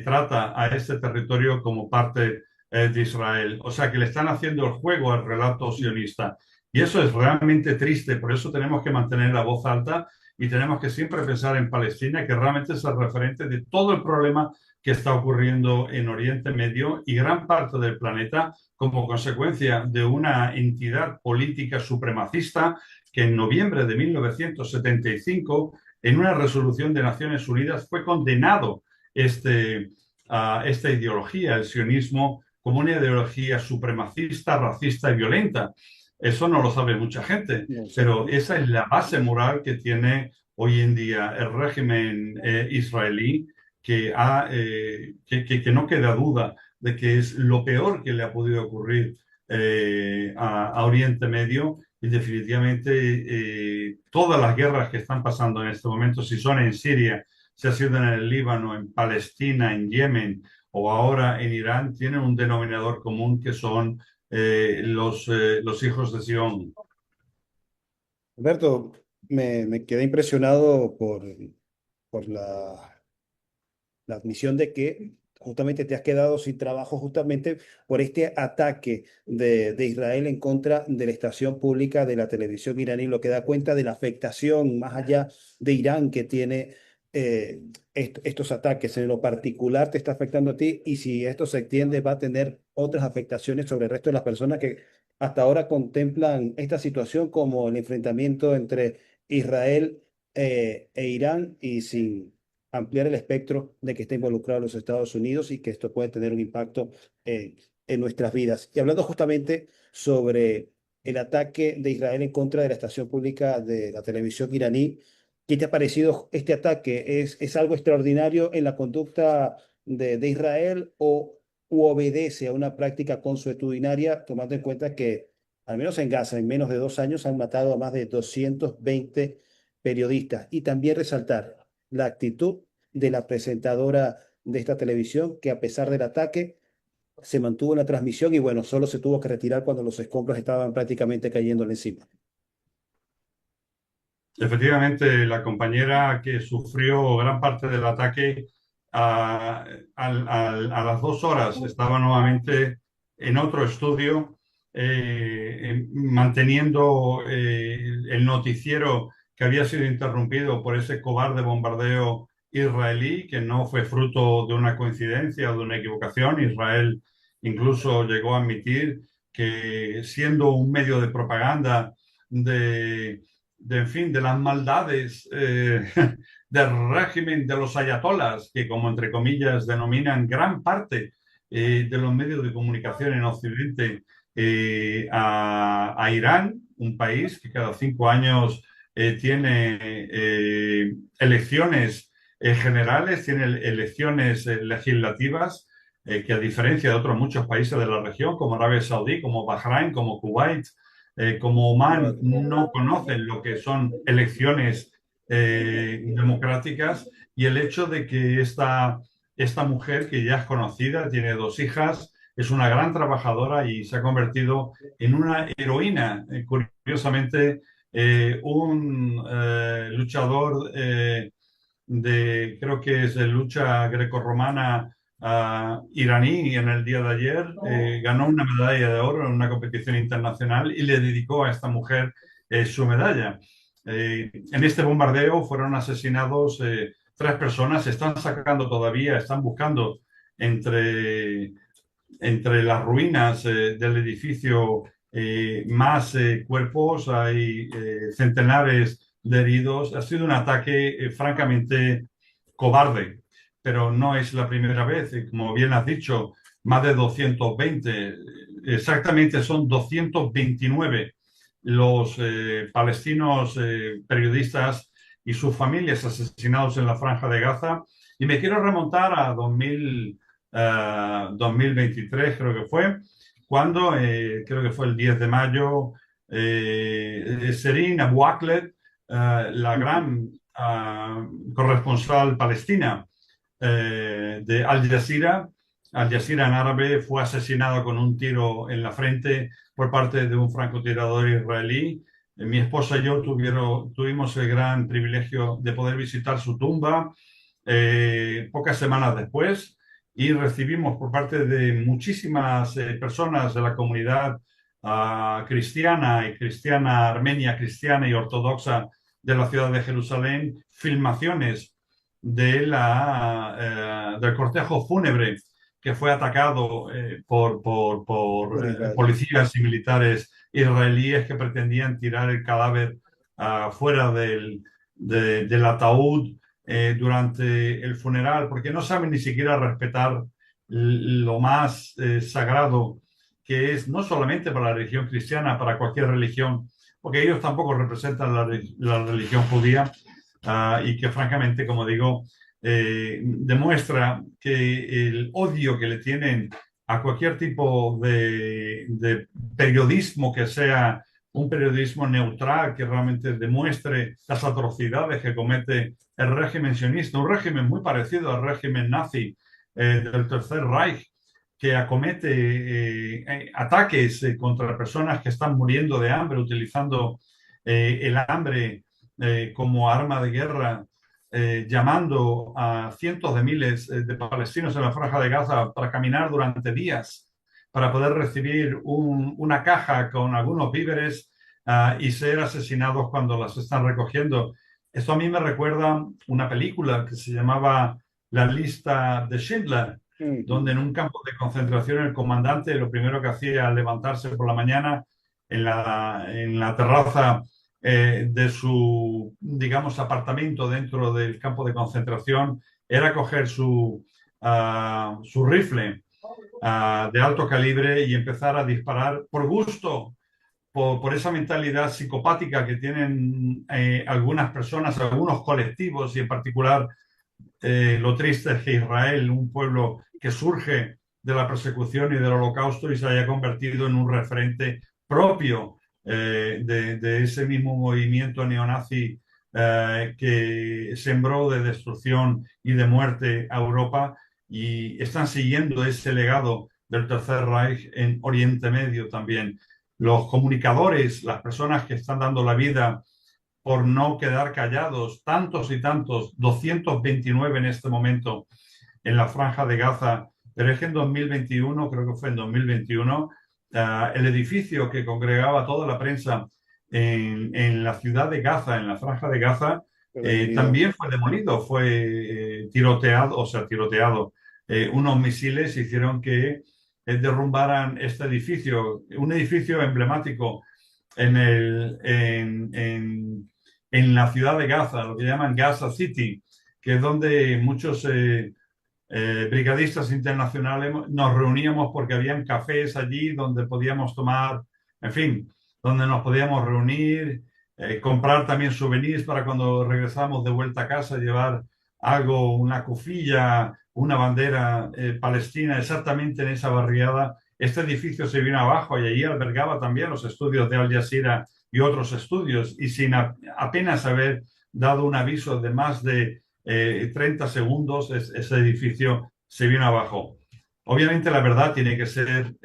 trata a este territorio como parte de Israel. O sea que le están haciendo el juego al relato sionista. Y eso es realmente triste, por eso tenemos que mantener la voz alta y tenemos que siempre pensar en Palestina, que realmente es el referente de todo el problema que está ocurriendo en Oriente Medio y gran parte del planeta como consecuencia de una entidad política supremacista que en noviembre de 1975, en una resolución de Naciones Unidas, fue condenado esta ideología, el sionismo, como una ideología supremacista, racista y violenta. Eso no lo sabe mucha gente, No sé. pero esa es la base moral que tiene hoy en día el régimen israelí, que no queda duda de que es lo peor que le ha podido ocurrir a Oriente Medio y definitivamente todas las guerras que están pasando en este momento, si son en Siria, si ha sido en el Líbano, en Palestina, en Yemen o ahora en Irán, tienen un denominador común que son los hijos de Sion. Alberto, me quedé impresionado por la admisión de que justamente te has quedado sin trabajo justamente por este ataque de Israel en contra de la estación pública de la televisión iraní, lo que da cuenta de la afectación más allá de Irán que tiene estos ataques. En lo particular te está afectando a ti y si esto se extiende va a tener otras afectaciones sobre el resto de las personas que hasta ahora contemplan esta situación como el enfrentamiento entre Israel e Irán y sin ampliar el espectro de que está involucrado los Estados Unidos y que esto puede tener un impacto en nuestras vidas. Y hablando justamente sobre el ataque de Israel en contra de la estación pública de la televisión iraní, ¿qué te ha parecido este ataque? Es algo extraordinario en la conducta de Israel o u obedece a una práctica consuetudinaria, tomando en cuenta que, al menos en Gaza, en menos de 2 años han matado a más de 220 periodistas? Y también resaltar la actitud de la presentadora de esta televisión, que a pesar del ataque se mantuvo en la transmisión y bueno, solo se tuvo que retirar cuando los escombros estaban prácticamente cayéndole encima. Efectivamente, la compañera que sufrió gran parte del ataque a las 2 horas estaba nuevamente en otro estudio manteniendo el noticiero que había sido interrumpido por ese cobarde bombardeo israelí, que no fue fruto de una coincidencia o de una equivocación. Israel incluso llegó a admitir que siendo un medio de propaganda de en fin, de las maldades del régimen de los ayatolas, que como entre comillas denominan gran parte de los medios de comunicación en Occidente, a Irán, un país que cada 5 años tiene elecciones generales, tiene elecciones legislativas, que a diferencia de otros muchos países de la región, como Arabia Saudí, como Bahrein, como Kuwait, como Oman, no conocen lo que son elecciones democráticas, y el hecho de que esta mujer, que ya es conocida, tiene 2 hijas, es una gran trabajadora y se ha convertido en una heroína. Curiosamente, un luchador creo que es de lucha grecorromana iraní, en el día de ayer ganó una medalla de oro en una competición internacional y le dedicó a esta mujer su medalla. En este bombardeo fueron asesinados 3 personas, se están sacando todavía, están buscando entre, entre las ruinas del edificio más cuerpos, hay centenares de heridos. Ha sido un ataque francamente cobarde, pero no es la primera vez. Como bien has dicho, más de 220, exactamente son 229 los palestinos periodistas y sus familias asesinados en la Franja de Gaza. Y me quiero remontar a 2023, creo que fue, cuando, creo que fue el 10 de mayo, Serine Abu Akleh, la gran corresponsal palestina de Al Jazeera, Al Jazeera en árabe, fue asesinada con un tiro en la frente por parte de un francotirador israelí. Mi esposa y yo tuvimos el gran privilegio de poder visitar su tumba pocas semanas después, y recibimos por parte de muchísimas personas de la comunidad cristiana y cristiana armenia, cristiana y ortodoxa de la ciudad de Jerusalén, filmaciones del cortejo fúnebre que fue atacado por policías y militares israelíes que pretendían tirar el cadáver fuera del ataúd durante el funeral, porque no saben ni siquiera respetar lo más sagrado, que es no solamente para la religión cristiana, para cualquier religión, porque ellos tampoco representan la religión judía, y que francamente, como digo, demuestra que el odio que le tienen a cualquier tipo de periodismo que sea un periodismo neutral, que realmente demuestre las atrocidades que comete el régimen sionista, un régimen muy parecido al régimen nazi del Tercer Reich, que acomete ataques contra personas que están muriendo de hambre, utilizando el hambre como arma de guerra, llamando a cientos de miles de palestinos en la Franja de Gaza para caminar durante días para poder recibir una caja con algunos víveres y ser asesinados cuando las están recogiendo. Esto a mí me recuerda una película que se llamaba La lista de Schindler, donde en un campo de concentración el comandante lo primero que hacía al levantarse por la mañana en la terraza de su, digamos, apartamento dentro del campo de concentración era coger su rifle de alto calibre y empezar a disparar por gusto, por esa mentalidad psicopática que tienen algunas personas, algunos colectivos, y en particular lo triste es que Israel, un pueblo que surge de la persecución y del holocausto, y se haya convertido en un referente propio de ese mismo movimiento neonazi que sembró de destrucción y de muerte a Europa, y están siguiendo ese legado del Tercer Reich en Oriente Medio también. Los comunicadores, las personas que están dando la vida por no quedar callados, tantos y tantos, 229 en este momento en la Franja de Gaza, pero es que en 2021, creo que fue en 2021, el edificio que congregaba toda la prensa en la ciudad de Gaza, en la Franja de Gaza, Fue demolido. también fue demolido, fue tiroteado, o sea, tiroteado. Unos misiles hicieron que derrumbaran este edificio, un edificio emblemático en la ciudad de Gaza, lo que llaman Gaza City, que es donde muchos brigadistas internacionales nos reuníamos porque habían cafés allí donde podíamos tomar, en fin, donde nos podíamos reunir, comprar también souvenirs para cuando regresamos de vuelta a casa, llevar algo, una cufilla, una bandera palestina, exactamente en esa barriada. Este edificio se vino abajo y allí albergaba también los estudios de Al Jazeera y otros estudios, y sin apenas haber dado un aviso de más de 30 segundos, ese edificio se vino abajo. Obviamente la verdad tiene que ser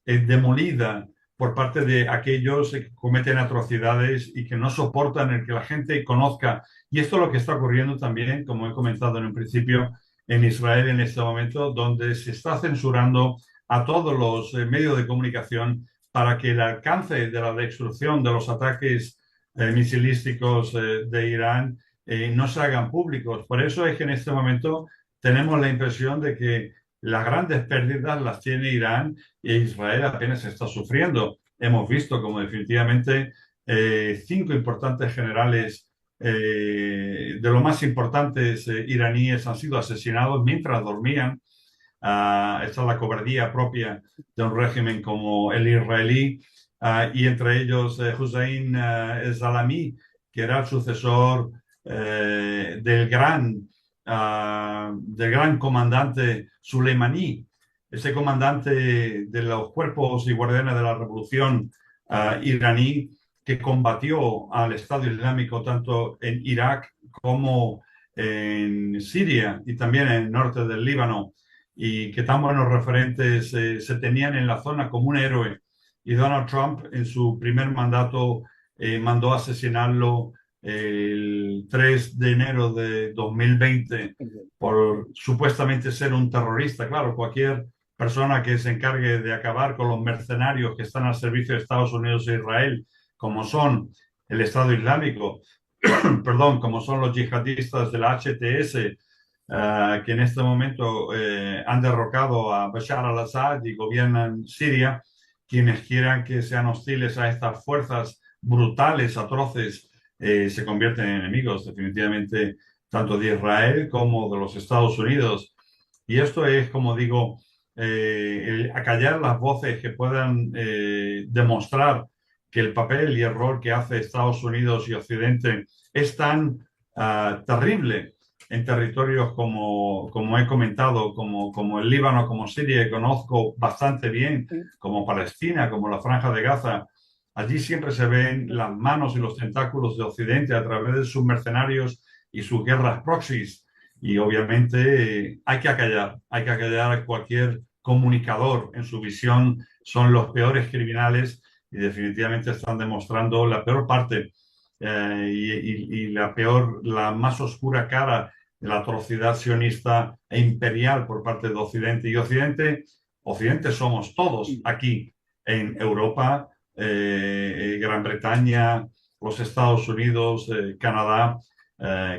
demolida por parte de aquellos que cometen atrocidades y que no soportan el que la gente conozca. Y esto es lo que está ocurriendo también, como he comentado en un principio, en Israel en este momento, donde se está censurando a todos los medios de comunicación para que el alcance de la destrucción de los ataques misilísticos de Irán no se hagan públicos. Por eso es que en este momento tenemos la impresión de que las grandes pérdidas las tiene Irán e Israel apenas está sufriendo. Hemos visto como definitivamente cinco importantes generales de los más importantes iraníes han sido asesinados mientras dormían. Esta es la cobardía propia de un régimen como el israelí, y entre ellos Hussein Salami, que era el sucesor del gran comandante Soleimani, ese comandante de los cuerpos y guardianes de la revolución iraní, que combatió al Estado Islámico tanto en Irak como en Siria y también en el norte del Líbano, y que tan buenos referentes se tenían en la zona como un héroe. Y Donald Trump en su primer mandato mandó asesinarlo el 3 de enero de 2020 por supuestamente ser un terrorista. Claro, cualquier persona que se encargue de acabar con los mercenarios que están al servicio de Estados Unidos e Israel, como son el Estado Islámico, perdón, como son los yihadistas de la HTS, que en este momento han derrocado a Bashar al-Assad y gobiernan Siria, quienes quieran que sean hostiles a estas fuerzas brutales, atroces, se convierten en enemigos definitivamente tanto de Israel como de los Estados Unidos. Y esto es, como digo, acallar las voces que puedan demostrar que el papel y el rol que hace Estados Unidos y Occidente es tan terrible en territorios como he comentado, como el Líbano, como Siria, que conozco bastante bien, como Palestina, como la Franja de Gaza. Allí siempre se ven las manos y los tentáculos de Occidente a través de sus mercenarios y sus guerras proxies. Y obviamente hay que acallar a cualquier comunicador. En su visión son los peores criminales y definitivamente están demostrando la peor parte y la más oscura cara de la atrocidad sionista e imperial por parte de Occidente. Y Occidente somos todos aquí en Europa, Gran Bretaña, los Estados Unidos, Canadá,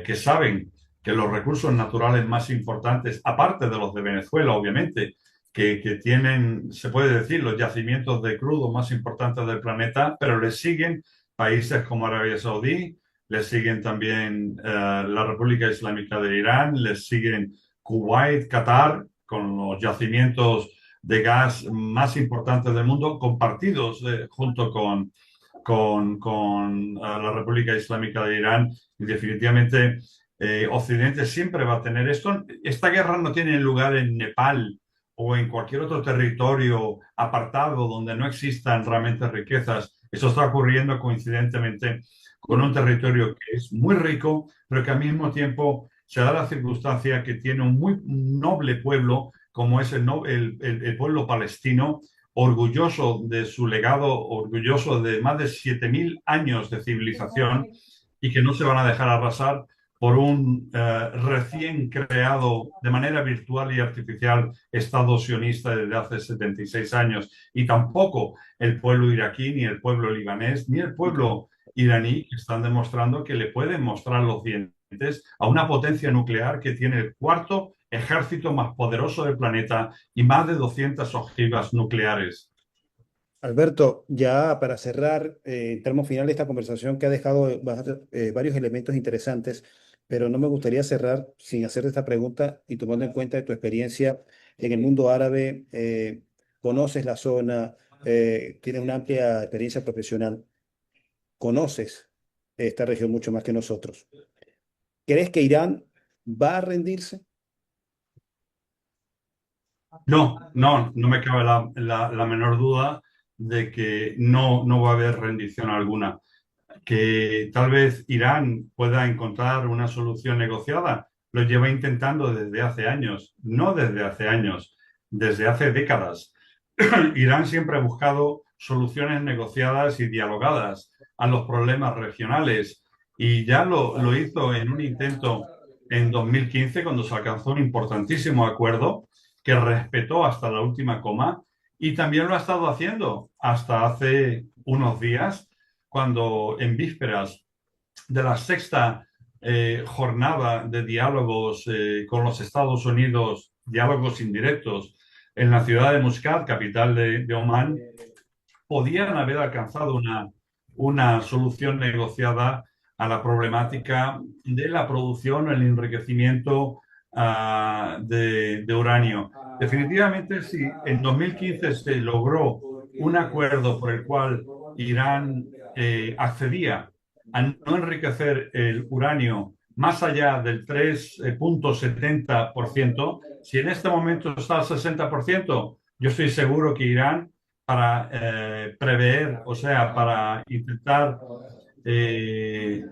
que saben que los recursos naturales más importantes, aparte de los de Venezuela, obviamente, que tienen, se puede decir, los yacimientos de crudo más importantes del planeta, pero les siguen países como Arabia Saudí, les siguen también la República Islámica de Irán, les siguen Kuwait, Qatar, con los yacimientos de gas más importantes del mundo, compartidos junto con la República Islámica de Irán. Y definitivamente Occidente siempre va a tener esto. Esta guerra no tiene lugar en Nepal o en cualquier otro territorio apartado donde no existan realmente riquezas. Eso está ocurriendo coincidentemente con un territorio que es muy rico, pero que al mismo tiempo se da la circunstancia que tiene un muy noble pueblo, como es el pueblo palestino, orgulloso de su legado, orgulloso de más de 7.000 años de civilización y que no se van a dejar arrasar por un recién creado de manera virtual y artificial Estado sionista desde hace 76 años. Y tampoco el pueblo iraquí, ni el pueblo libanés, ni el pueblo iraní están demostrando que le pueden mostrar los dientes a una potencia nuclear que tiene el cuarto ejército más poderoso del planeta y más de 200 ojivas nucleares. Alberto, ya para cerrar, en tramo final de esta conversación que ha dejado varios elementos interesantes, pero no me gustaría cerrar sin hacerte esta pregunta y tomando en cuenta de tu experiencia en el mundo árabe, conoces la zona, tienes una amplia experiencia profesional, conoces esta región mucho más que nosotros. ¿Crees que Irán va a rendirse? No, no, no me cabe la menor duda de que no va a haber rendición alguna. Que tal vez Irán pueda encontrar una solución negociada, lo lleva intentando desde hace años, no desde hace años, desde hace décadas. Irán siempre ha buscado soluciones negociadas y dialogadas a los problemas regionales y ya lo hizo en un intento en 2015 cuando se alcanzó un importantísimo acuerdo que respetó hasta la última coma y también lo ha estado haciendo hasta hace unos días cuando en vísperas de la sexta jornada de diálogos con los Estados Unidos, diálogos indirectos, en la ciudad de Muscat, capital de Omán, podían haber alcanzado una solución negociada a la problemática de la producción, el enriquecimiento de uranio. Definitivamente, si en 2015 se logró un acuerdo por el cual Irán accedía a no enriquecer el uranio más allá del 3,70%, si en este momento está al 60%, yo estoy seguro que Irán, para prever, o sea, para intentar eh,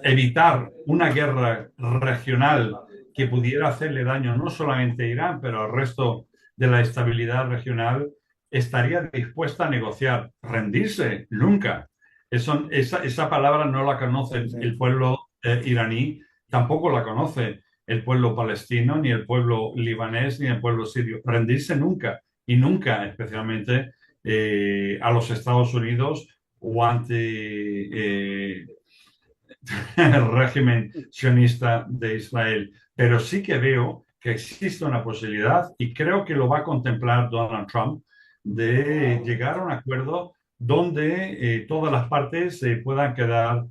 evitar una guerra regional que pudiera hacerle daño no solamente a Irán, pero al resto de la estabilidad regional, estaría dispuesta a negociar. Rendirse, nunca. Esa palabra no la conoce el pueblo iraní, tampoco la conoce el pueblo palestino, ni el pueblo libanés, ni el pueblo sirio. Rendirse nunca, y nunca especialmente a los Estados Unidos o ante el régimen sionista de Israel. Pero sí que veo que existe una posibilidad, y creo que lo va a contemplar Donald Trump, de llegar a un acuerdo donde todas las partes puedan quedar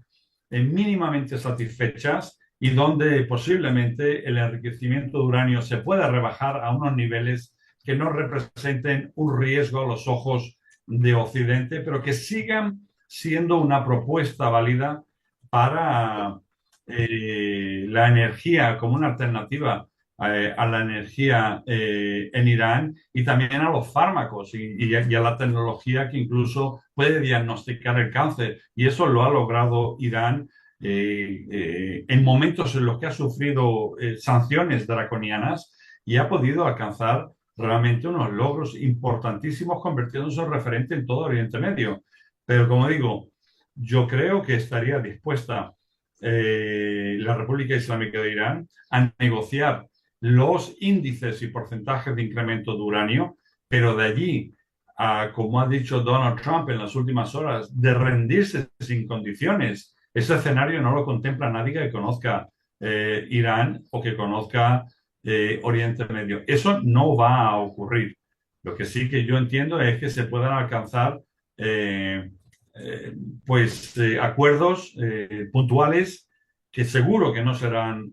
mínimamente satisfechas y donde posiblemente el enriquecimiento de uranio se pueda rebajar a unos niveles que no representen un riesgo a los ojos de Occidente, pero que sigan siendo una propuesta válida para la energía como una alternativa a la energía en Irán y también a los fármacos y a la tecnología que incluso puede diagnosticar el cáncer. Y eso lo ha logrado Irán en momentos en los que ha sufrido sanciones draconianas y ha podido alcanzar realmente unos logros importantísimos, convirtiéndose en referente en todo Oriente Medio. Pero como digo, yo creo que estaría dispuesta la República Islámica de Irán a negociar los índices y porcentajes de incremento de uranio, pero de allí a, como ha dicho Donald Trump en las últimas horas, de rendirse sin condiciones. Ese escenario no lo contempla nadie que conozca Irán o que conozca Oriente Medio. Eso no va a ocurrir. Lo que sí que yo entiendo es que se puedan alcanzar eh, eh, acuerdos puntuales que seguro que no serán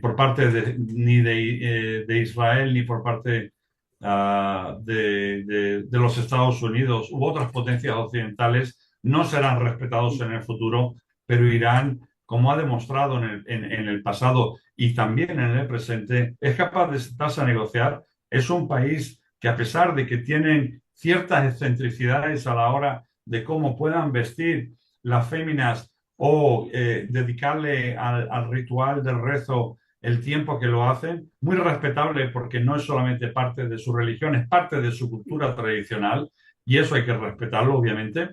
por parte ni de Israel ni por parte de los Estados Unidos u otras potencias occidentales, no serán respetados en el futuro, pero Irán, como ha demostrado en el pasado y también en el presente, es capaz de sentarse a negociar. Es un país que, a pesar de que tienen ciertas excentricidades a la hora de cómo puedan vestir las féminas o dedicarle al ritual del rezo el tiempo que lo hacen, muy respetable porque no es solamente parte de su religión, es parte de su cultura tradicional y eso hay que respetarlo, obviamente.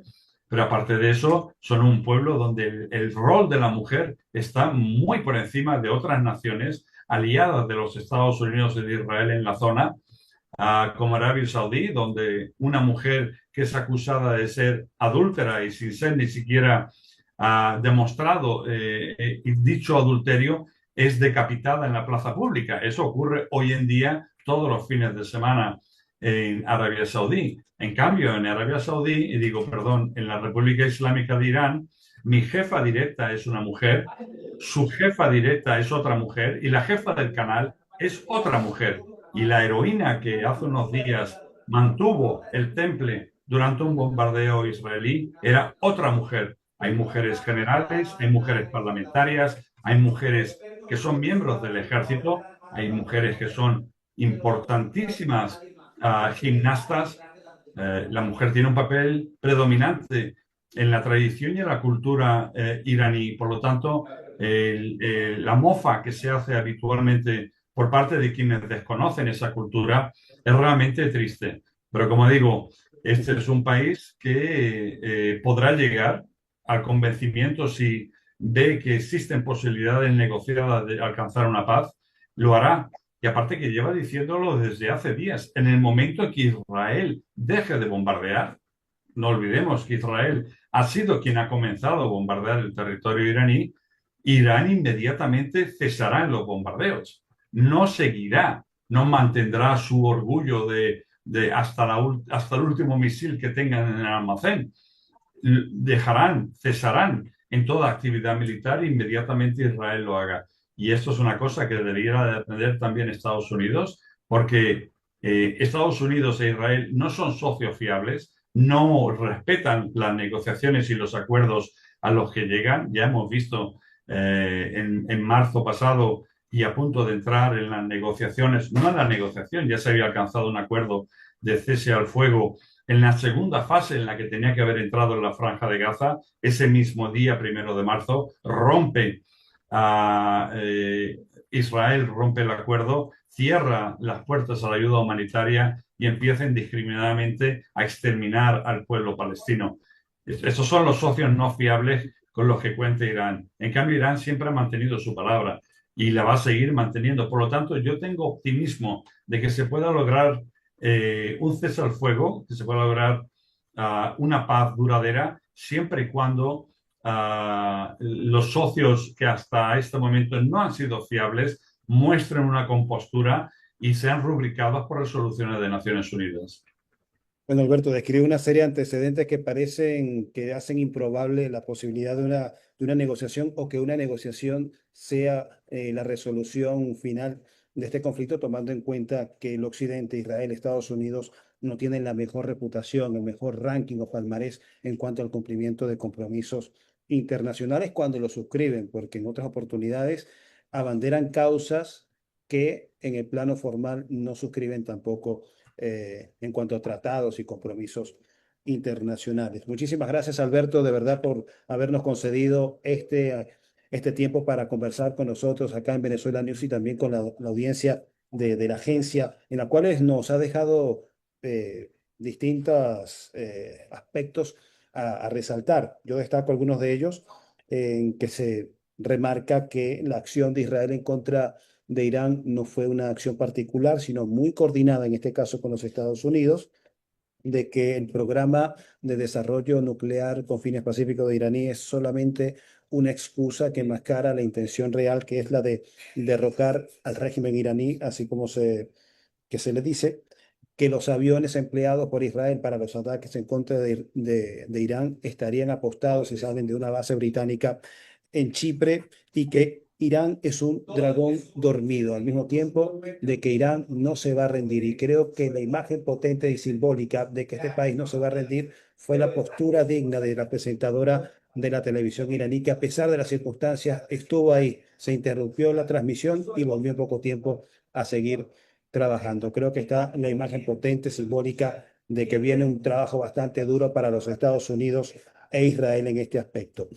Pero aparte de eso, son un pueblo donde el rol de la mujer está muy por encima de otras naciones aliadas de los Estados Unidos y de Israel en la zona, como Arabia Saudí, donde una mujer que es acusada de ser adúltera y sin ser ni siquiera demostrado dicho adulterio, es decapitada en la plaza pública. Eso ocurre hoy en día todos los fines de semana en Arabia Saudí. En cambio, en Arabia Saudí, y digo, perdón, en la República Islámica de Irán, mi jefa directa es una mujer, su jefa directa es otra mujer y la jefa del canal es otra mujer. Y la heroína que hace unos días mantuvo el temple durante un bombardeo israelí era otra mujer. Hay mujeres generales, hay mujeres parlamentarias, hay mujeres que son miembros del ejército, hay mujeres que son importantísimas gimnastas. La mujer tiene un papel predominante en la tradición y en la cultura iraní. Por lo tanto, la mofa que se hace habitualmente por parte de quienes desconocen esa cultura es realmente triste. Pero como digo, este es un país que podrá llegar al convencimiento si ve que existen posibilidades negociadas de alcanzar una paz, lo hará. Y aparte que lleva diciéndolo desde hace días. En el momento que Israel deje de bombardear, no olvidemos que Israel ha sido quien ha comenzado a bombardear el territorio iraní, Irán inmediatamente cesará en los bombardeos. No seguirá, no mantendrá su orgullo de hasta el último misil que tengan en el almacén. Dejarán, cesarán en toda actividad militar e inmediatamente Israel lo haga. Y esto es una cosa que debería aprender también Estados Unidos, porque Estados Unidos e Israel no son socios fiables, no respetan las negociaciones y los acuerdos a los que llegan. Ya hemos visto en marzo pasado y a punto de entrar en las negociaciones, no en la negociación, ya se había alcanzado un acuerdo de cese al fuego en la segunda fase en la que tenía que haber entrado en la Franja de Gaza, ese mismo día, 1 de marzo, rompe Israel, rompe el acuerdo, cierra las puertas a la ayuda humanitaria y empieza indiscriminadamente a exterminar al pueblo palestino. Estos son los socios no fiables con los que cuenta Irán. En cambio, Irán siempre ha mantenido su palabra y la va a seguir manteniendo. Por lo tanto, yo tengo optimismo de que se pueda lograr un cese al fuego, que se pueda lograr una paz duradera, siempre y cuando los socios que hasta este momento no han sido fiables muestren una compostura y sean rubricados por resoluciones de Naciones Unidas. Bueno, Alberto, describe una serie de antecedentes que parecen que hacen improbable la posibilidad de una negociación o que una negociación sea la resolución final de este conflicto, tomando en cuenta que el Occidente, Israel, Estados Unidos, no tienen la mejor reputación, el mejor ranking o palmarés en cuanto al cumplimiento de compromisos internacionales cuando lo suscriben, porque en otras oportunidades abanderan causas que en el plano formal no suscriben tampoco en cuanto a tratados y compromisos internacionales. Muchísimas gracias, Alberto, de verdad, por habernos concedido este tiempo para conversar con nosotros acá en Venezuela News y también con la audiencia de la agencia, en la cual nos ha dejado distintos aspectos a resaltar. Yo destaco algunos de ellos en que se remarca que la acción de Israel en contra de Irán no fue una acción particular, sino muy coordinada, en este caso con los Estados Unidos, de que el programa de desarrollo nuclear con fines pacíficos de iraní es solamente una excusa que enmascara la intención real, que es la de derrocar al régimen iraní, así como que se le dice, que los aviones empleados por Israel para los ataques en contra de Irán estarían apostados y salen de una base británica en Chipre y que Irán es un dragón dormido, al mismo tiempo de que Irán no se va a rendir. Y creo que la imagen potente y simbólica de que este país no se va a rendir fue la postura digna de la presentadora de la televisión iraní, que a pesar de las circunstancias estuvo ahí, se interrumpió la transmisión y volvió en poco tiempo a seguir trabajando. Creo que está la imagen potente, simbólica, de que viene un trabajo bastante duro para los Estados Unidos e Israel en este aspecto.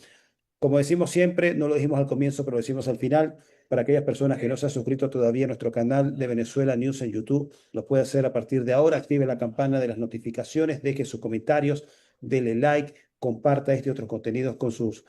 Como decimos siempre, no lo dijimos al comienzo, pero lo decimos al final, Para aquellas personas que no se han suscrito todavía a nuestro canal de Venezuela News en YouTube, lo puede hacer a partir de ahora. Active la campana de las notificaciones, deje sus comentarios, dele like, comparta este y otros contenidos con sus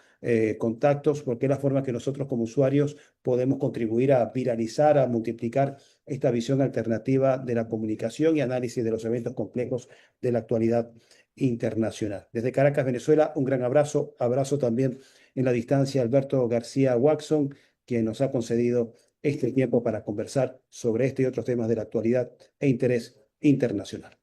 contactos, porque es la forma que nosotros como usuarios podemos contribuir a viralizar, a multiplicar esta visión alternativa de la comunicación y análisis de los eventos complejos de la actualidad internacional. Desde Caracas, Venezuela, un gran abrazo. Abrazo también en la distancia a Alberto García Watson, quien nos ha concedido este tiempo para conversar sobre este y otros temas de la actualidad e interés internacional.